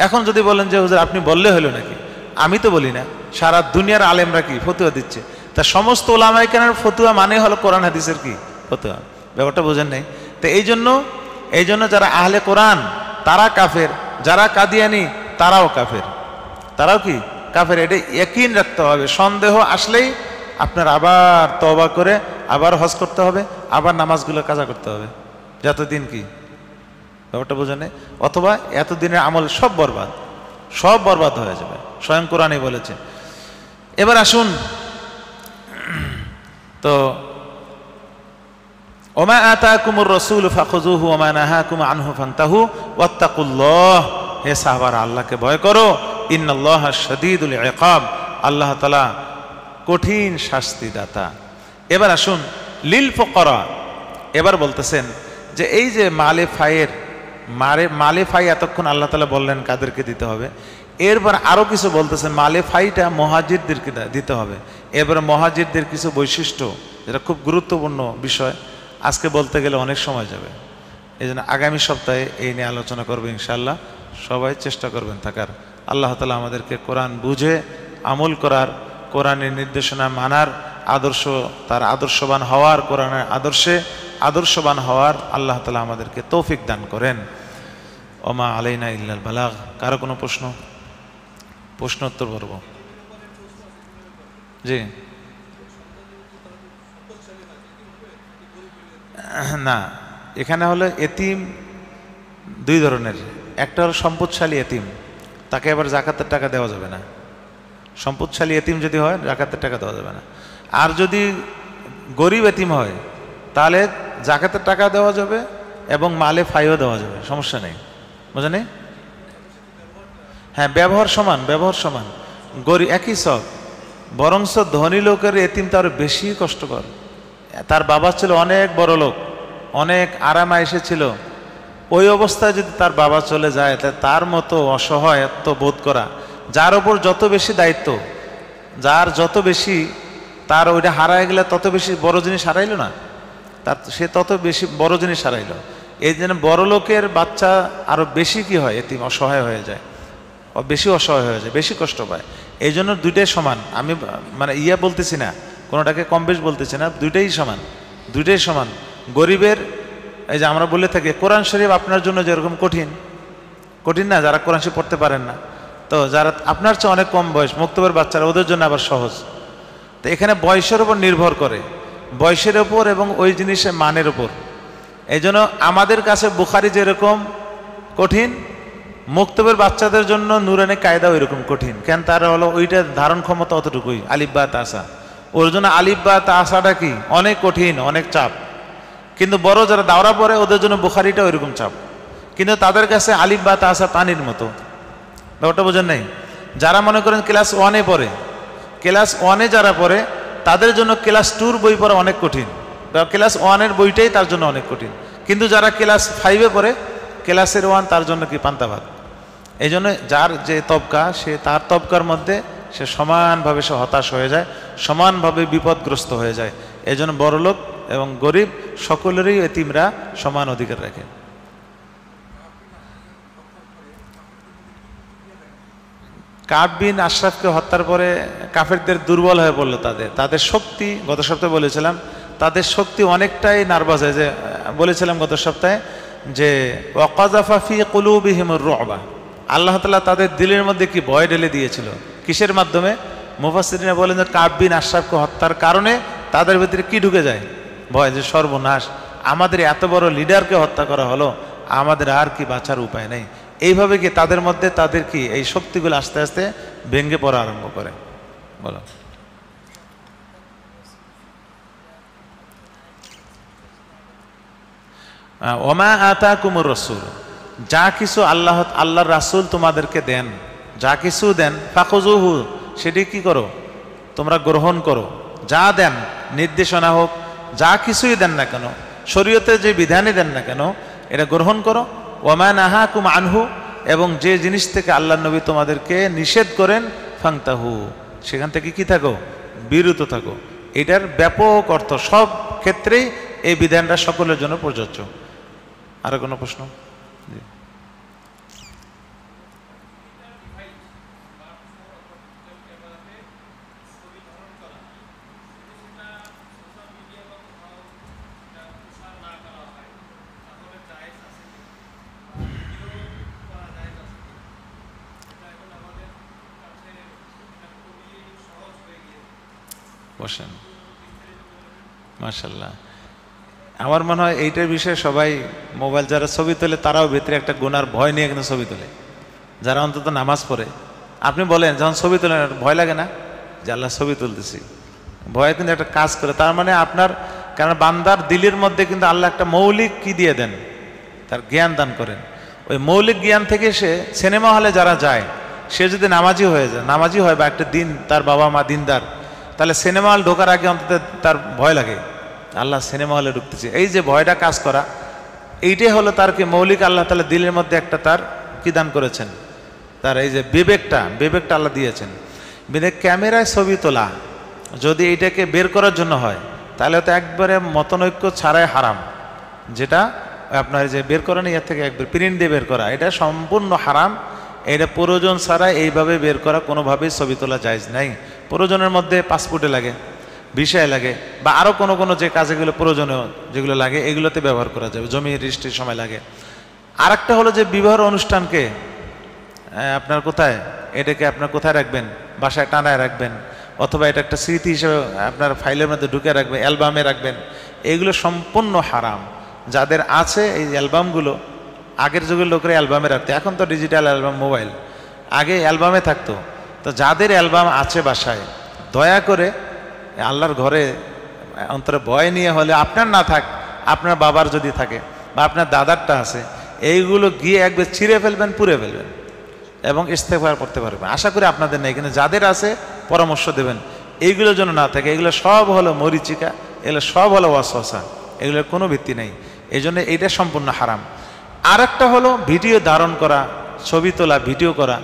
এখন যদি বলেন যে হুজুর আপনি বললে হলো নাকি, আমি তো বলি না, সারা দুনিয়ার আলেমরা কি ফতুয়া দিচ্ছে, তা সমস্ত ওলামায়ে কেরামের ফতুয়া মানে হলো কোরআন হাদিসের কি ফতুয়া। ব্যাপারটা বোঝেন নাই? তো এই জন্য যারা আহলে কোরআন তারা কাফের, যারা কাদিয়ানি তারাও কাফের, তারাও কি কাফের। এটা ইয়াকিন রাখতে হবে। সন্দেহ আসলেই আপনার আবার তওবা করে আবার হজ করতে হবে, আবার নামাজগুলো কাজা করতে হবে, যতদিন কি। ব্যাপারটা বোঝেন নাই? অথবা এতদিনের আমল সব বরবাদ হয়ে যাবে, স্বয়ং কোরআনই বলেছে। এবার আসুন, তো ওমা আতাকুমুর রাসূলু ফাখুযুহু ওমা নাহাকুম আনহু ফান্তাহু ওয়াত্তাকুল্লাহ। হে সাহাবারা, আল্লাহকে ভয় করো, ইন্নাল্লাহা শাদীদুল ইকাব, আল্লাহ তাআলা কঠিন শাস্তিদাতা। এবার আসুন লিল ফুকারা। এবার বলতেছেন যে এই যে মালে ফাই এতক্ষণ আল্লাহ তাআলা বললেন কাদেরকে দিতে হবে, এরপর আরো কিছু বলতেছেন, মালে ফাইটা মুহাজিরদেরকে দিতে হবে। এবার মুহাজিরদের কিছু বৈশিষ্ট্য, যেটা খুব গুরুত্বপূর্ণ বিষয়, আজকে বলতে গেলে অনেক সময় যাবে। এই জন্য আগামী সপ্তাহে এই নিয়ে আলোচনা করবো ইনশাআল্লাহ। সবাই চেষ্টা করবেন থাকার। আল্লাহ তাআলা আমাদেরকে কোরআন বুঝে আমল করার, কোরআনের নির্দেশনা মানার, আদর্শ তার আদর্শবান হওয়ার, কোরআনের আদর্শে আদর্শবান হওয়ার আল্লাহ তাআলা আমাদেরকে তৌফিক দান করেন। ওমা আলাইনা ইল্লাল বালাগ। কারো কোনো প্রশ্নোত্তর করব? জি না, এখানে হলো এতিম 2 ধরনের। একটা হলো সম্পদশালী এতিম, তাকে আবার যাকাতের টাকা দেওয়া যাবে না। সম্পদশালী এতিম যদি হয়, যাকাতের টাকা দেওয়া যাবে না। আর যদি গরিব এতিম হয় তাহলে জাকাতের টাকা দেওয়া যাবে এবং মালে ফাইও দেওয়া যাবে, সমস্যা নেই, বুঝে নেই? হ্যাঁ, ব্যবহার সমান, ব্যবহার সমান, গরিব একই সব। বরংস ধনী লোকের এতিম তার বেশি কষ্টকর। তার বাবা ছিল অনেক বড় লোক, অনেক আরাম আয়েশে ছিল, ওই অবস্থায় যদি তার বাবা চলে যায় তার মতো অসহায়ত্ব বোধ করা, যার ওপর যত বেশি দায়িত্ব, যার যত বেশি তার ওইটা হারায় গেলে তত বেশি বড় জিনিস হারাইল না, তার সে তত বেশি বড় জিনিস হারাইল। এই জন্য বড় লোকের বাচ্চা আরো বেশি কি হয়, এতিম অসহায় হয়ে যায়, বেশি অসহায় হয়ে যায়, বেশি কষ্ট পায়। এই জন্য দুইটাই সমান। আমি মানে বলতেছি না, কোনোটাকে কম বেশ বলতেছি না, দুইটাই সমান, দুইটাই সমান। গরিবের এই যে আমরা বলে থাকি কোরআন শরীফ আপনার জন্য যেরকম কঠিন, কঠিন না, যারা কোরআন শরীফ পড়তে পারেন না, তো যারা আপনার চেয়ে অনেক কম বয়স মুক্তবের বাচ্চারা, ওদের জন্য আবার সহজ। তো এখানে বয়সের উপর নির্ভর করে, বয়সের ওপর এবং ওই জিনিসের মানের ওপর। এই জন্য আমাদের কাছে বুখারি যেরকম কঠিন, মুক্তবের বাচ্চাদের জন্য নুরানি কায়দা ওইরকম কঠিন। কেন? তার হলো ওইটা ধারণ ক্ষমতা অতটুকুই, আলিফ বা তাসা। ওর জন্য আলিফ বা তাসাটা কি অনেক কঠিন, অনেক চাপ। কিন্তু বড় যারা দাওরা পড়ে ওদের জন্য বুখারিটা ওইরকম চাপ, কিন্তু তাদের কাছে আলিফ বা তাসা পানির মতো। ব্যাপারটা বোঝেন নাই? যারা মনে করেন ক্লাস 1-এ পড়ে, ক্লাস 1-এ যারা পড়ে তাদের জন্য ক্লাস 2-র বই পড়া অনেক কঠিন, বা ক্লাস 1-এর বইটাই তার জন্য অনেক কঠিন। কিন্তু যারা ক্লাস 5-এ পড়ে, ক্লাসের 1 তার জন্য কি পান্তা ভাত। এই জন্য যার যে তবকা, সে তার তবকার মধ্যে সে সমানভাবে সে হতাশ হয়ে যায়, সমানভাবে বিপদগ্রস্ত হয়ে যায়। এই জন্য বড়লোক এবং গরিব সকলেরই এতিমরা সমান অধিকার রাখে। কাব বিন আশরাফকে হত্যার পরে কাফেরদের দুর্বল হয়ে পড়লো, তাদের শক্তি, গত সপ্তাহে বলেছিলাম তাদের শক্তি অনেকটাই নার্ভাস হয়ে, যে বলেছিলাম গত সপ্তাহে যে ওয়াকাযাফা ফি কুলুবিহিমুর রু'বা, আল্লাহ তাআলা তাদের দিলের মধ্যে কি ভয় ঢেলে দিয়েছিল। কিসের মাধ্যমে? মুফাসসিরিনা বলেন যে কাব বিন আশরাফকে হত্যার কারণে তাদের ভিতরে কি ঢুকে যায়? ভয়, যে সর্বনাশ, আমাদের এত বড় লিডারকে হত্যা করা হলো, আমাদের আর কি বাঁচার উপায় নেই। এইভাবে কি তাদের মধ্যে তাদের কি এই শক্তিগুলো আস্তে আস্তে ভেঙে পড়া আরম্ভ করে। বলো। ওমা আতাকুমুর রাসূল, যা কিছু আল্লাহর রাসূল তোমাদেরকে দেন, যা কিছু দেন, ফাখুযুহু, সেটি কি করো? তোমরা গ্রহণ করো। যা দেন, নির্দেশনা হোক, যা কিছুই দেন না কেন, শরীয়তে যে বিধানই দেন না কেন, এটা গ্রহণ করো। ওমা নাহাকুম আনহু, এবং যে জিনিস থেকে আল্লাহ নবী তোমাদেরকে নিষেধ করেন, ফাংতাহু, সেখান থেকে কি থাকো? বিরত থাকো। এটার ব্যাপক অর্থ, সব ক্ষেত্রেই এই বিধানটা সকলের জন্য প্রযোজ্য। আরো কোনো প্রশ্ন? বসেন, মাশাআল্লাহ। আমার মনে হয় এইটার বিষয়ে সবাই, মোবাইল যারা ছবি তোলে তারাও ভেতরে একটা গুনার ভয় নিয়ে কিন্তু ছবি তোলে, যারা অন্তত নামাজ পড়ে। আপনি বলেন যখন ছবি তোলেন ভয় লাগে না যে আল্লাহ ছবি তুলতেছি? ভয় কিন্তু একটা কাজ করে, তার মানে আপনার, কারণ বান্দার দিলের মধ্যে কিন্তু আল্লাহ একটা মৌলিক কি দিয়ে দেন, তার জ্ঞান দান করেন। ওই মৌলিক জ্ঞান থেকে সে সিনেমা হলে যারা যায়, সে যদি নামাজি হয়ে যায়, নামাজি হয় বা একটা দিন তার বাবা মা দিনদার, তাহলে সিনেমা হল ঢোকার আগে অন্তত তার ভয় লাগে, আল্লাহ সিনেমা হলে ঢুকতেছে। এই যে ভয়টা কাজ করা, এইটাই হলো তার কি মৌলিক, আল্লাহ তাআলা দিলের মধ্যে একটা তার কি দান করেছেন, তার এই যে বিবেকটা আল্লাহ দিয়েছেন। ক্যামেরায় ছবি তোলা যদি এইটাকে বের করার জন্য হয়, তাহলে তো একবারে মতনৈক্য ছাড়াই হারাম। যেটা আপনার যে বের করা নেই, এর থেকে একবার প্রিন্ট দিয়ে বের করা, এটা সম্পূর্ণ হারাম। এটা প্রয়োজন ছাড়া এইভাবে বের করা কোনোভাবেই ছবি তোলা জায়েজ নাই। প্রয়োজনের মধ্যে পাসপোর্টে লাগে, ভিসায় লাগে, বা আরও কোনো যে কাজেগুলো প্রয়োজনীয় যেগুলো লাগে এগুলোতে ব্যবহার করা যাবে, জমি রেজিস্ট্রির সময় লাগে। আর একটা হলো যে বিবাহের অনুষ্ঠানকে আপনার কোথায়, এটাকে আপনার কোথায় রাখবেন? বাসায় টানায় রাখবেন, অথবা এটা একটা স্মৃতি হিসেবে আপনার ফাইলের মধ্যে ঢুকে রাখবেন, অ্যালবামে রাখবেন, এগুলো সম্পূর্ণ হারাম। যাদের আছে এই অ্যালবামগুলো, আগের যুগের লোকেরা অ্যালবামে রাখতো, এখন তো ডিজিটাল অ্যালবাম, মোবাইল, আগে অ্যালবামে থাকতো। তো যাদের অ্যালবাম আছে বাসায়, দয়া করে আল্লাহর ঘরে অন্তরে ভয় নিয়ে হলে আপনার না থাক, আপনার বাবার যদি থাকে বা আপনার দাদারটা আছে, এইগুলো গিয়ে একবার ছিঁড়ে ফেলবেন, পুড়ে ফেলবেন এবং ইস্তেগফার করতে পারবেন। আশা করি আপনাদের নেই, কিন্তু যাদের আছে পরামর্শ দেবেন এইগুলোর জন্য না থাকে। এগুলো সব হলো মরিচিকা, এগুলো সব হলো ওয়াসওয়াসা, এগুলোর কোনো ভিত্তি নেই। এই জন্য এইটা সম্পূর্ণ হারাম। আর একটা হলো ভিডিও ধারণ করা, ছবি তোলা, ভিডিও করা।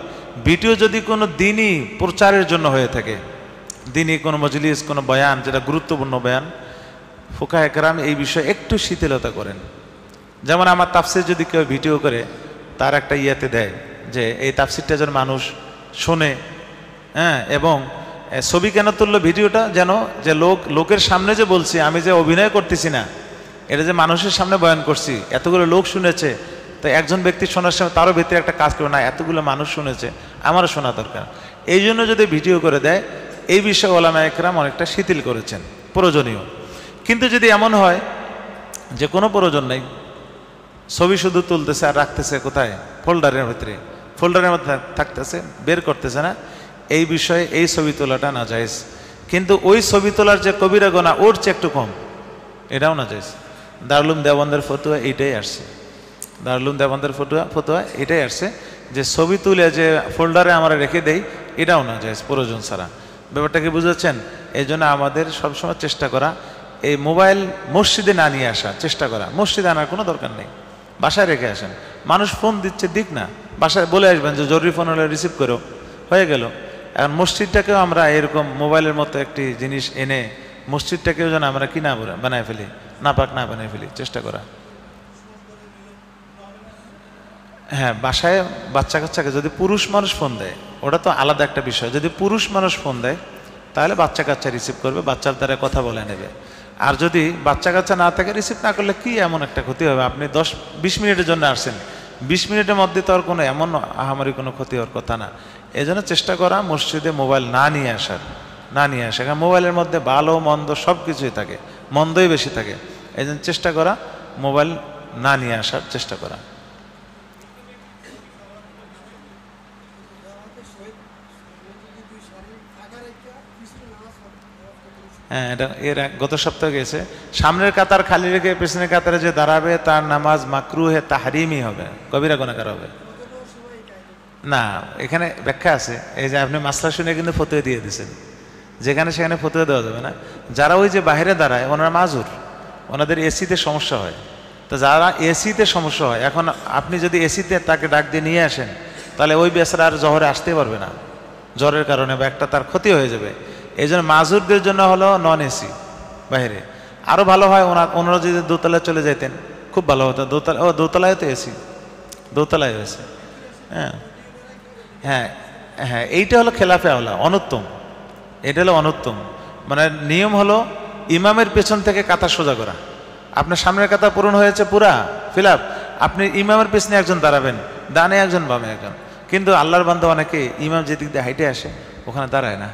ভিডিও যদি কোনো দিনই প্রচারের জন্য হয়ে থাকে, দিনই কোনো মজলিস, কোনো বয়ান, যেটা গুরুত্বপূর্ণ বয়ান, ফুকাহে কেরাম এই বিষয়ে একটু শিথিলতা করেন। যেমন আমার তাফসির যদি কেউ ভিডিও করে, তার একটা ইয়েতে দেয় যে এই তাফসিরটা যেন মানুষ শোনে, হ্যাঁ, এবং ছবি কেন তুললো ভিডিওটা, যেন যে লোকের সামনে যে বলছি, আমি যে অভিনয় করতেছি না, এটা যে মানুষের সামনে বয়ান করছি, এতগুলো লোক শুনেছে, তো একজন ব্যক্তি শোনার সময় তারও ভিতরে একটা কাজ করে না, এতগুলো মানুষ শুনেছে, আমারও শোনা দরকার। এই জন্য যদি ভিডিও করে দেয়, এই বিষয়ে ওলামায়ে কেরাম অনেকটা শিথিল করেছেন, প্রয়োজনীয়। কিন্তু যদি এমন হয় যে কোনো প্রয়োজন নেই, ছবি শুধু তুলতেছে আর রাখতেছে কোথায়, ফোল্ডারের ভিতরে, ফোল্ডারের মধ্যে থাকতেছে, বের করতেছে না, এই বিষয়ে এই ছবি তোলাটা নাজায়েজ। কিন্তু ওই ছবি তোলার যে কবিরা গোনা ওর চেয়ে একটু কম, এটাও নাজায়েজ। দারুল উলুম দেওবন্দের ফতোয়া এইটাই আসছে, দারুল উলুম দেওবন্দের ফতোয়া এটাই আসছে যে ছবি তুলে যে ফোল্ডারে আমরা রেখে দেই, এটাও নাজায়েজ প্রয়োজন ছাড়া। ব্যাপারটা কি বুঝেছেন? এই জন্য আমাদের সবসময় চেষ্টা করা এই মোবাইল মসজিদে না নিয়ে আসা, চেষ্টা করা। মসজিদে আনার কোনো দরকার নেই, বাসায় রেখে আসেন। মানুষ ফোন দিচ্ছে, দিক না, বাসায় বলে আসবেন যে জরুরি ফোন হলে রিসিভ করো, হয়ে গেল। এখন মসজিদটাকেও আমরা এরকম মোবাইলের মতো একটি জিনিস এনে মসজিদটাকেও যেন আমরা কি না বানায় ফেলি, নাপাক না বানিয়ে ফেলি, চেষ্টা করা। হ্যাঁ, বাসায় বাচ্চা কাচ্চাকে যদি পুরুষ মানুষ ফোন দেয়, ওটা তো আলাদা একটা বিষয়। যদি পুরুষ মানুষ ফোন দেয় তাহলে বাচ্চা কাচ্চা রিসিভ করবে, বাচ্চার দ্বারা কথা বলে নেবে। আর যদি বাচ্চা কাচ্চা না থাকে, রিসিভ না করলে কি এমন একটা ক্ষতি হবে? আপনি 10-20 মিনিটের জন্য আসছেন, 20 মিনিটের মধ্যে তো আর কোনো এমন আহামরি কোনো ক্ষতি হওয়ার কথা না। এই জন্য চেষ্টা করা মসজিদে মোবাইল না নিয়ে আসার, না নিয়ে আসা। কারণ মোবাইলের মধ্যে ভালো মন্দ সব কিছুই থাকে, মন্দই বেশি থাকে। এই জন্য চেষ্টা করা মোবাইল না নিয়ে আসার চেষ্টা করা। হ্যাঁ, এটা এর গত সপ্তাহে গেছে। সামনের কাতার খালি রেখে পেছনের কাতারে যে দাঁড়াবে তার নামাজ মাকরুহে তাহরিমি হবে, কবিরা গুনাহগার হবে না। এখানে ব্যাখ্যা আছে, এই যে আপনি মাসলা শুনে কিন্তু ফতোয়া দিয়ে দিয়েছেন, যেখানে সেখানে ফতোয়া দেওয়া যাবে না। যারা ওই যে বাইরে দাঁড়ায় ওনারা মাজুর, ওনাদের এসিতে সমস্যা হয়। তো যারা এসিতে সমস্যা হয়, এখন আপনি যদি এসিতে তাকে ডাক দিয়ে নিয়ে আসেন, তাহলে ওই বেচারা আর জহরে আসতে পারবে না জ্বরের কারণে, বা একটা তার ক্ষতি হয়ে যাবে। এই জন্য মাজুরদের জন্য হলো নন এসি বাইরে। আরও ভালো হয় ওনারা যদি দোতলায় চলে যেতেন, খুব ভালো হতো। দোতলায় তো এসি, দোতলায় এসি। হ্যাঁ হ্যাঁ হ্যাঁ, এইটা হলো খেলাফে আওলা, অনুত্তম। এটা হলো অনুত্তম। মানে নিয়ম হলো ইমামের পেছন থেকে কাতার সোজা করা। আপনার সামনের কাতার পূরণ হয়েছে পুরা ফিল আপ, আপনি ইমামের পেছনে একজন দাঁড়াবেন, ডানে একজন বামে একজন। কিন্তু আল্লাহর বান্দা অনেকে ইমাম যেদিক দিয়ে হাইটে আসে ওখানে দাঁড়ায় না।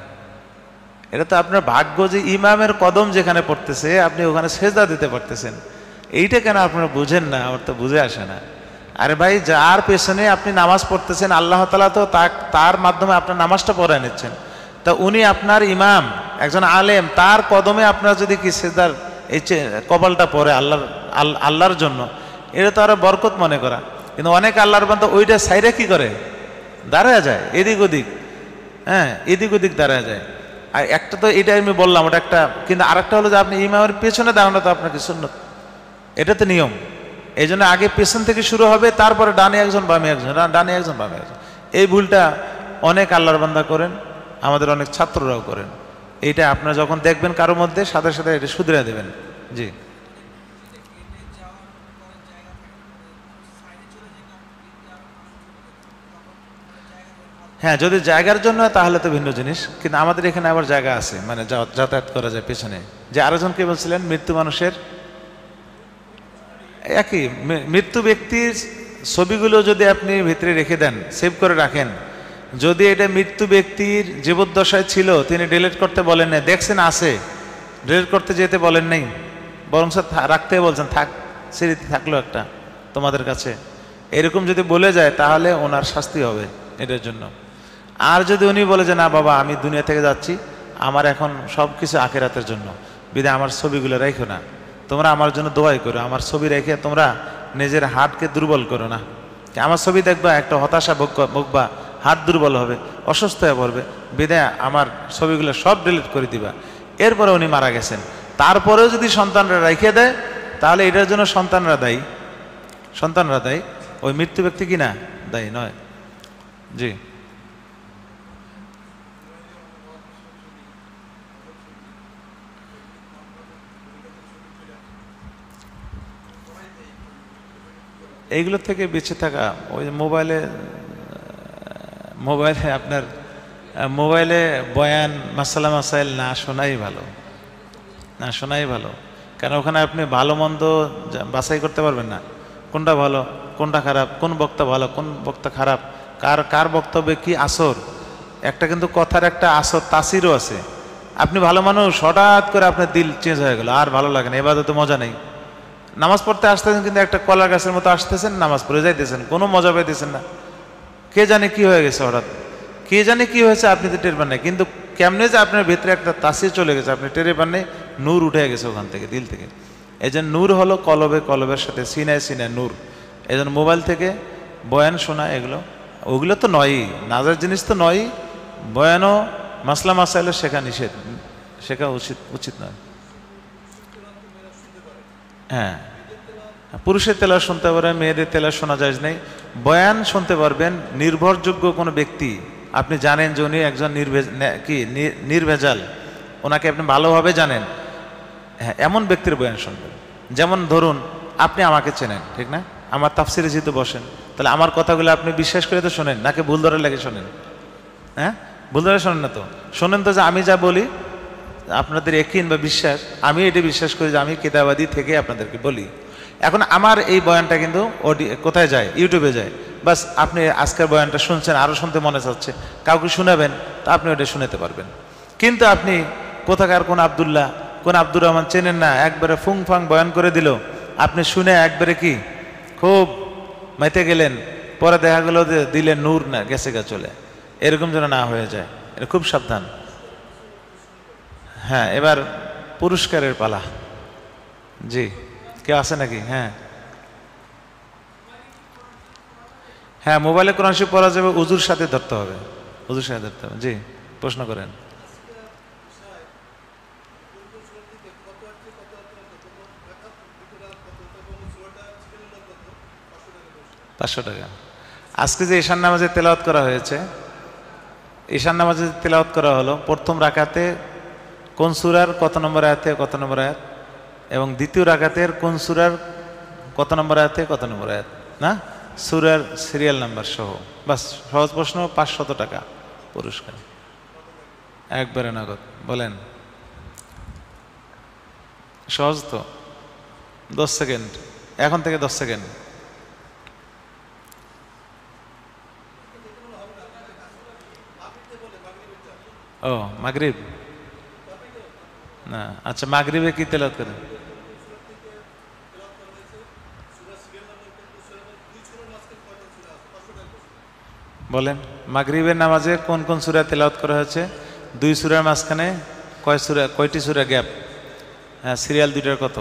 এটা তো আপনার ভাগ্য যে ইমামের কদম যেখানে পড়তেছে আপনি ওখানে সেজদা দিতে পারতেছেন। এইটা কেন আপনারা বুঝেন না? আমার তো বুঝে আসে না। আরে ভাই, যার পেছনে আপনি নামাজ পড়তেছেন, আল্লাহ তাআলা তো তার মাধ্যমে আপনার নামাজটা পড়ায় নিচ্ছেন। তা উনি আপনার ইমাম, একজন আলেম, তার কদমে আপনার যদি কি সেজদার এই কপালটা পড়ে আল্লাহর জন্য, এটা তো আরো বরকত মনে করা। কিন্তু অনেক আল্লাহর বান্দা ওইটা সাইরে কি করে, দাঁড়ায় যায় এদিক ওদিক। হ্যাঁ, এদিক ওদিক দাঁড়ায় যায়। আর একটা তো এটা আমি বললাম, ওটা একটা। কিন্তু আরেকটা হলো যে আপনি ইমামের পেছনে দাঁড়ানো তো আপনাকে সুন্নত, এটা তো নিয়ম। এই জন্য আগে পেছন থেকে শুরু হবে, তারপরে ডানে একজন বামে একজন, ডানে একজন বামে একজন। এই ভুলটা অনেক আল্লাহর বান্দা করেন, আমাদের অনেক ছাত্ররাও করেন। এইটা আপনারা যখন দেখবেন কারোর মধ্যে, সাথে সাথে এটা শুধরে দেবেন। জি, হ্যাঁ, যদি জায়গার জন্য তাহলে তো ভিন্ন জিনিস। কিন্তু আমাদের এখানে আবার জায়গা আছে, মানে যাতায়াত করা যায় পেছনে। যে আরেকজনকে বলছিলেন মৃত্যু মানুষের একই মৃত্যু ব্যক্তির ছবিগুলো যদি আপনি ভিতরে রেখে দেন, সেভ করে রাখেন, যদি এটা মৃত্যু ব্যক্তির জীবদ্দশায় ছিল, তিনি ডিলিট করতে বলেন না, দেখছেন আছে, ডিলিট করতে যেতে বলেন নাই, বরং রাখতে বলছেন, থাক স্মৃতি থাকলো একটা তোমাদের কাছে, এরকম যদি বলে যায় তাহলে ওনার শাস্তি হবে এটার জন্য। আর যদি উনি বলে যে না বাবা, আমি দুনিয়া থেকে যাচ্ছি, আমার এখন সব কিছু আখিরাতের জন্য, বিধায় আমার ছবিগুলো রাখো না। তোমরা আমার জন্য দোয়াই করো, আমার ছবি রেখে তোমরা নিজের হাতকে দুর্বল করো না। আমার ছবি দেখবা একটা হতাশা বকবা, হাত দুর্বল হবে, অসুস্থ হয়ে পড়বে, বিধায় আমার ছবিগুলো সব ডিলিট করে দিবা। এরপরে উনি মারা গেছেন, তারপরেও যদি সন্তানরা রেখে দেয় তাহলে এটার জন্য সন্তানরা দায়ী, ওই মৃত্যু ব্যক্তি কিনা দায়ী নয়। জি, এইগুলো থেকে বেঁচে থাকা, ওই মোবাইলে আপনার মোবাইলে বয়ান মাসালা মাসাইল না শোনাই ভালো, কারণ ওখানে আপনি ভালো মন্দ বাছাই করতে পারবেন না, কোনটা ভালো কোনটা খারাপ, কোন বক্তা ভালো কোন বক্তা খারাপ, কার বক্তব্যে কি আসর, একটা কিন্তু কথার একটা আসর তাসিরও আছে। আপনি ভালো মানুষ, হঠাৎ করে আপনার দিল চেঞ্জ হয়ে গেল, আর ভালো লাগে না, এবারে তো মজা নেই। নামাজ পড়তে আসতেছেন কিন্তু একটা কলার গাছের মতো আসতেছেন, নামাজ পড়ে যাইতেছেন, কোনো মজা পাইতেছেন না। কে জানে কি হয়ে গেছে, হঠাৎ কে জানে কি হয়েছে, আপনি তো টের পান নাই, কিন্তু কেমনে যে আপনার ভেতরে একটা তাসির চলে গেছে আপনি টেরে পান নাই, নূর উঠে গেছে ওখান থেকে, দিল থেকে। এই জন্য নূর হলো কলবের সাথে সিনায় নূর। এই জন্য মোবাইল থেকে বয়ান শোনা ওগুলো তো নয়ই, নাজার জিনিস তো নয়ই, বয়ানও মাসলা মাসাইলও শেখা উচিত নয়। হ্যাঁ, পুরুষের তেলাওয়াত শুনতে পারবেন, মেয়েদের তেলাওয়াত শোনা যায় নাই। বয়ান শুনতে পারবেন নির্ভরযোগ্য কোনো ব্যক্তি, আপনি জানেন যে উনি একজন নির্ভেজাল, ওনাকে আপনি ভালোভাবে জানেন, হ্যাঁ এমন ব্যক্তির বয়ান শুনবেন। যেমন ধরুন আপনি আমাকে চেনেন, ঠিক না, আমার তাফসিরে যেহেতু বসেন, তাহলে আমার কথাগুলো আপনি বিশ্বাস করে তো শোনেন, নাকি ভুল ধরে লেগে শোনেন? হ্যাঁ, ভুল ধরে শোনেন না তো, শোনেন তো যে আমি যা বলি আপনাদের ইয়াকিন বা বিশ্বাস, আমি এটি বিশ্বাস করি যে আমি কিতাবাদি থেকে আপনাদেরকে বলি। এখন আমার এই বয়ানটা কিন্তু কোথায় যায়, ইউটিউবে যায়, বাস আপনি আজকের বয়ানটা শুনছেন, আরও শুনতে মনে চাচ্ছে, কাউকে শোনাবেন তা আপনি ওটা শুনাতে পারবেন। কিন্তু আপনি কোথাকার কোন আবদুল্লাহ কোন আব্দুর রহমান চেনেন না, একবারে ফুং ফাং বয়ান করে দিল, আপনি শুনে একবারে কি খুব মেতে গেলেন, পরে দেখা গেল যে দিলে নূর না গেছে চলে, এরকম যেন না হয়ে যায়, এটা খুব সাবধান। হ্যাঁ, এবার পুরস্কারের পালা। জি, কেউ আছে নাকি? হ্যাঁ, মোবাইলে কোরআন শরীফ পড়া যাবে, উজুর সাথে ধরতে হবে, জি, প্রশ্ন করেন। ৳500। আজকে যে ঈশান নামাজে তেলাওয়াত করা হয়েছে, ঈশান নামাজে তেলাওয়াত করা হলো প্রথম রাকাতে কোন সূরার কত নম্বর আয়াতে কত নম্বর আয়াত, এবং দ্বিতীয় রাকাতের কোন সূরার কত নম্বর আয়াতে কত নম্বর আয়াত, না সূরার সিরিয়াল নাম্বার সহ। বাস, সহজ প্রশ্ন, ৳500 পুরস্কার, একবারে নগদ। বলেন, সহজ তো? 10 সেকেন্ড, এখন থেকে 10 সেকেন্ড। ও, মাগরিব না, আচ্ছা, মাগরিবে কি তেলাওয়াত করেন? বলেন, মাগরিবের নামাজে কোন কোন সূরা তেলাওয়াত করা হয়েছে? 2 সূরার মাঝখানে কয়টি সূরা গ্যাপ? হ্যাঁ, সিরিয়াল দুইটার কত?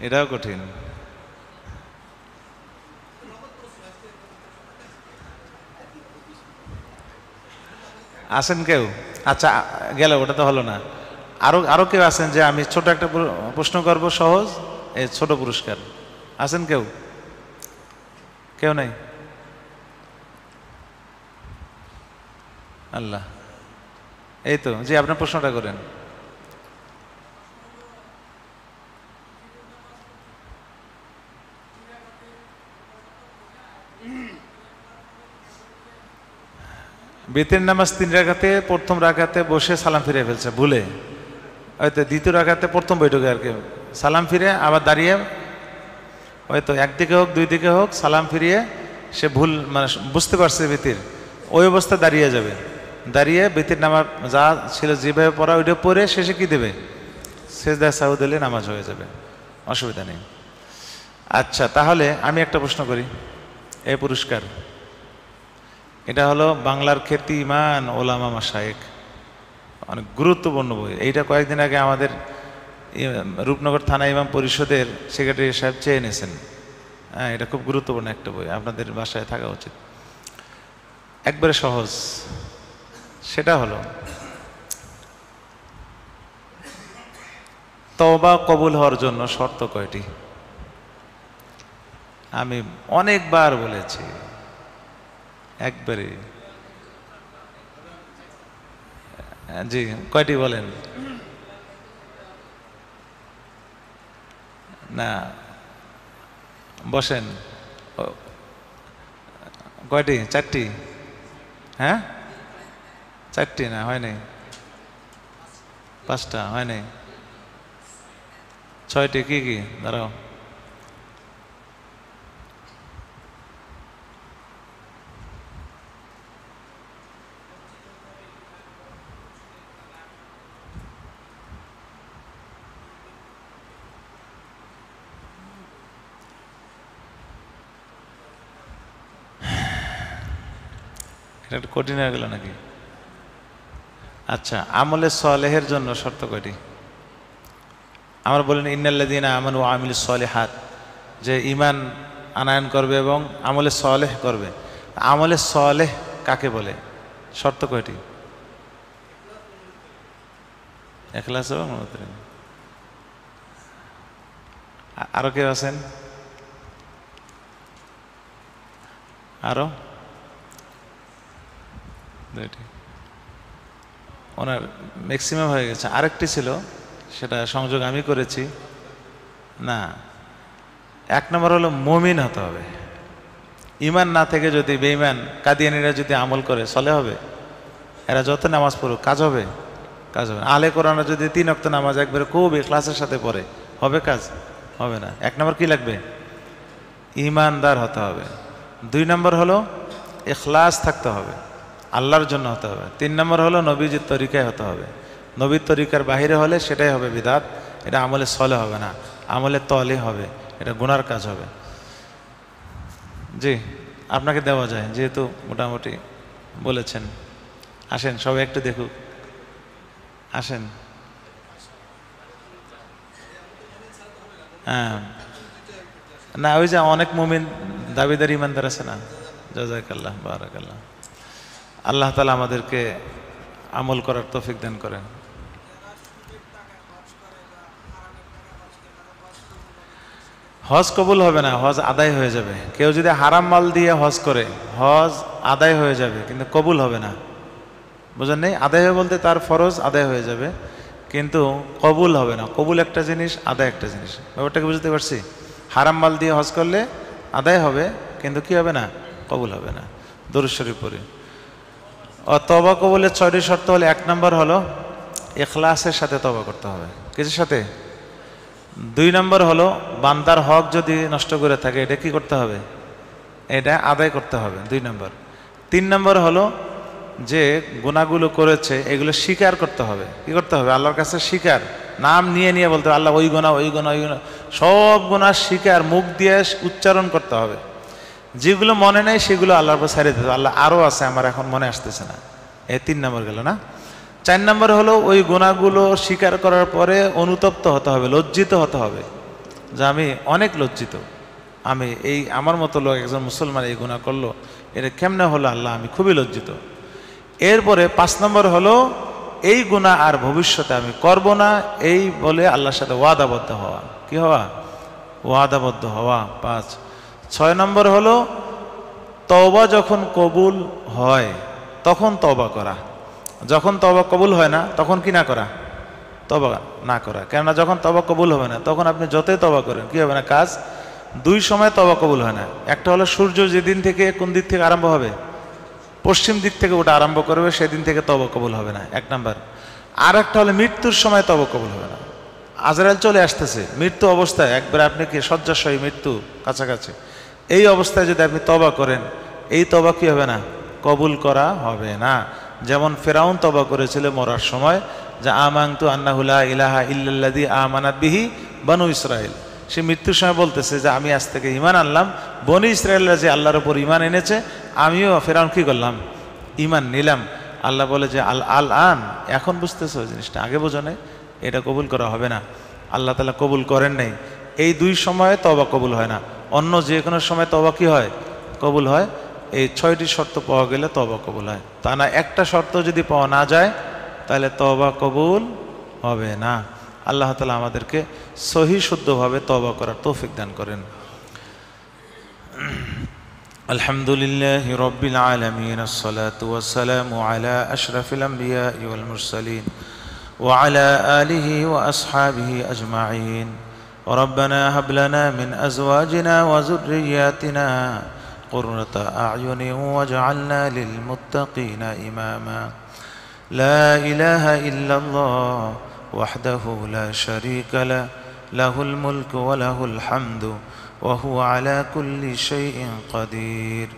এটাও কঠিন। আসেন কেউ? আচ্ছা, গেল, ওটা তো হলো না। আরো কেউ আছেন যে আমি ছোট একটা প্রশ্ন করব, সহজ, এই ছোট পুরস্কার। আছেন কেউ? কেউ নাই? আল্লাহ, এই তো, জি, আপনার প্রশ্নটা করেন। বেতের নামাজ 3 রাকাতে, প্রথম রাকাতে বসে সালাম ফিরে ফেলছে ভুলে, হয়তো দ্বিতীয় রাকাতে প্রথম বৈঠকে আর কি সালাম ফিরে আবার দাঁড়িয়ে, হয়তো একদিকে হোক দুই দিকে হোক সালাম ফিরিয়ে সে ভুল মানে বুঝতে পারছে বেতির, ওই অবস্থা দাঁড়িয়ে যাবে, দাঁড়িয়ে বেতির নামাজ যা ছিল যেভাবে পড়া ওইটা পড়ে শেষে কি দেবে, সেজদায় সাহু দিলে নামাজ হয়ে যাবে, অসুবিধা নেই। আচ্ছা, তাহলে আমি একটা প্রশ্ন করি। এই পুরস্কার, এটা হলো বাংলার খ্যাতিমান ওলামা মাশায়েখ, অনেক গুরুত্বপূর্ণ বই। এইটা কয়েকদিন আগে আমাদের রূপনগর থানা ইমাম পরিষদের সেক্রেটারি সাহেব চেয়ে এনেছেন। হ্যাঁ, এটা খুব গুরুত্বপূর্ণ একটা বই, আপনাদের বাসায় থাকা উচিত। একবারে সহজ। সেটা হলো তওবা কবুল হওয়ার জন্য শর্ত কয়টি? আমি অনেকবার বলেছি, একবারে। জি, কয়টি বলেন? না, বসেন। কয়টি? 4টি? হ্যাঁ, 4টি না, হয় নাই। 5টা হয় নাই। 6টি কি কি? দাঁড়াও। এটা একটু কঠিন হয়ে গেল নাকি? আচ্ছা, আমলে সালেহের জন্য শর্ত কয়টি? আমরা বলেন ইন্নাল্লাযীনা আমানু ওয়া আমিলুস সালিহাত, যে ঈমান আনয়ন করবে এবং আমলে সালেহ করবে। আমলে সালেহ কাকে বলে? শর্ত কয়টি? ইখলাস এবং আরো কেউ আছেন? আরো দুইটি, ওনার ম্যাক্সিমাম হয়ে গেছে। আরেকটি ছিল, সেটা সংযোগ আমি করেছি না। 1 নম্বর হলো মুমিন হতে হবে। ইমান না থেকে যদি বেঈমান কাদিয়ানীরা যদি আমল করে, চলে হবে? এরা যত নামাজ পড়ুক, কাজ হবে? কাজ হবে না। আলে কোরআন যদি 3 ওয়াক্ত নামাজ একবারে খুব ইখলাসের সাথে পড়ে, হবে কাজ? হবে না। 1 নম্বর কি লাগবে? ইমানদার হতে হবে। 2 নম্বর হলো ইখলাস থাকতে হবে, আল্লাহর জন্য হতে হবে। 3 নম্বর হলো নবীজির তরিকায় হতে হবে। নবীর তরিকার বাহিরে হলে সেটাই হবে বিদআত, এটা আমলে সলে হবে না, আমলে তলে হবে, এটা গুনার কাজ হবে। জি, আপনাকে দেওয়া যায়, যেহেতু মোটামুটি বলেছেন। আসেন সবাই একটু দেখুক, আসেন। হ্যাঁ, না, ওই যে অনেক মুমিন দাবিদার ইমানদার আছে না। জাযাকাল্লাহ, বারাকাল্লাহ। আল্লাহ তাআলা আমাদেরকে আমল করার তৌফিক দান করেন। হজ কবুল হবে না, হজ আদায় হয়ে যাবে। কেউ যদি হারাম মাল দিয়ে হজ করে, হজ আদায় হয়ে যাবে কিন্তু কবুল হবে না। বুঝেন নেই? আদায় হবে বলতে তার ফরজ আদায় হয়ে যাবে কিন্তু কবুল হবে না। কবুল একটা জিনিস, আদায় একটা জিনিস। ব্যাপারটাকে বুঝতে পারছি? হারাম মাল দিয়ে হজ করলে আদায় হবে কিন্তু কি হবে না? কবুল হবে না। দরুদ শরীফ পড়ি। তওবা কবুলের 6টি শর্ত হলে 1 নম্বর হলো ইখলাসের সাথে তওবা করতে হবে। কিছুর সাথে? 2 নম্বর হলো বান্দার হক যদি নষ্ট করে থাকে, এটা কি করতে হবে? এটা আদায় করতে হবে, 2 নম্বর। 3 নম্বর হলো যে গুনাহগুলো করেছে এগুলো স্বীকার করতে হবে। কি করতে হবে? আল্লাহর কাছে স্বীকার, নাম নিয়ে নিয়ে বলতে হবে আল্লাহ ওই গুনাহ, ওই গুনাহ, ওই গুনাহ, সব গুনাহ স্বীকার, মুখ দিয়ে উচ্চারণ করতে হবে। যেগুলো মনে নেই সেগুলো আল্লাহর উপর ছেড়ে দিতে হবে, আল্লাহ আরও আছে, আমার এখন মনে আসতেছে না। এই 3 নম্বর গেল না। 4 নম্বর হলো ওই গুনাহগুলো স্বীকার করার পরে অনুতপ্ত হতে হবে, লজ্জিত হতে হবে যে আমি অনেক লজ্জিত, আমি এই আমার মতো লোক একজন মুসলমান এই গুনাহ করলো, এটা কেমনে হলো আল্লাহ, আমি খুবই লজ্জিত। এরপরে 5 নম্বর হলো এই গুনাহ আর ভবিষ্যতে আমি করব না, এই বলে আল্লাহর সাথে ওয়াদাবদ্ধ হওয়া। কি হওয়া? ওয়াদাবদ্ধ হওয়া। 5। 6 নম্বর হলো তওবা যখন কবুল হয় তখন তওবা করা, যখন তওবা কবুল হয় না তখন কি না করা? তওবা না করা। কেননা যখন তওবা কবুল হবে না তখন আপনি যতই তওবা করেন কি হবে না? কাজ। 2 সময় তওবা কবুল হয় না। একটা হলো সূর্য যেদিন থেকে কোন দিক থেকে আরম্ভ হবে, পশ্চিম দিক থেকে ওটা আরম্ভ করবে, সেদিন থেকে তওবা কবুল হবে না, 1 নাম্বার। আর একটা হলো মৃত্যুর সময় তওবা কবুল হবে না। আজরাইল চলে আসতেছে, মৃত্যু অবস্থায় একবার আপনি কি শয্যাশয়ী, মৃত্যু কাছাকাছি, এই অবস্থায় যদি আপনি তওবা করেন, এই তওবা কি হবে না? কবুল করা হবে না। যেমন ফেরাউন তওবা করেছিল মরার সময়, যে আমানতু আন্নাহু লা ইলাহা ইল্লাল্লাযী আমানাত বিহি বনু ইসরাঈল। সে মৃত্যুর সময় বলতেছে যে আমি আজ থেকে ঈমান আনলাম, বনি ইসরাঈলরা যে আল্লাহর উপর ঈমান এনেছে, আমিও ফেরাউন কি করলাম? ঈমান নিলাম। আল্লাহ বলে যে আল আল আন, এখন বুঝতেছো জিনিসটা, আগে বোঝো নাই, এটা কবুল করা হবে না। আল্লাহ তাআলা কবুল করেন নাই। এই দুই সময়ে তওবা কবুল হয় না, অন্য যে কোনো সময় তওবা কি হয়? কবুল হয়। এই 6টি শর্ত পাওয়া গেলে তওবা কবুল হয়, তা না একটা শর্ত যদি পাওয়া না যায় তাহলে তওবা কবুল হবে না। আল্লাহ তাআলা আমাদেরকে সহি শুদ্ধভাবে তওবা করার তৌফিক দান করেন। আলহামদুলিল্লাহি রাব্বিল আলামিন, আসসালাতু ওয়াসসালামু আলা আশরাফিল আমবিয়া ওয়াল মুরসালিন ওয়া আলা আলিহি ওয়া আসহাবিহি আজমাইন। রব্বানা হাব লানা মিন আজওয়াজিনা ওয়া যুররিয়াতিনা কুররাতা আ'য়ুনিন ওয়াজআলনা লিল মুত্তাকিনা ইমামা। লা ইলাহা ইল্লাল্লাহ ওয়াহদাহু লা শারীকা লাহু, লাহুল মুলকু ওয়া লাহুল হামদু ওয়া হুয়া আলা কুল্লি শাইইন কাদির।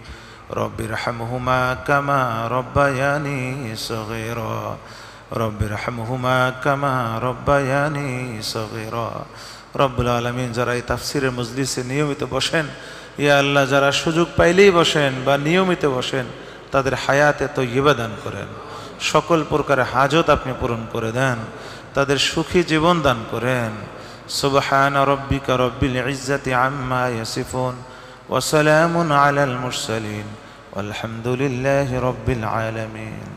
রব্বিরহামহুমা কামা রব্বায়ানি সগীরা, রব্বিরহামহুমা কামা রব্বায়ানি সগীরা। রব্বুল আলামিন, যারা এই তাফসিরের মজলিসে নিয়মিত বসেন, ইয়া আল্লাহ, যারা সুযোগ পাইলেই বসেন বা নিয়মিত বসেন, তাদের হায়াতে তয়্যিবা দান করেন, সকল প্রকারের হাজত আপনি পূরণ করে দেন, তাদের সুখী জীবন দান করেন। সুবহানা রাব্বিকা রাব্বিল ইজ্জাতি আম্মা ইয়াসিফুন ওয়া সালামুন আলাল মুরসালিন ওয়ালহামদুলিল্লাহি রাব্বিল আলামিন।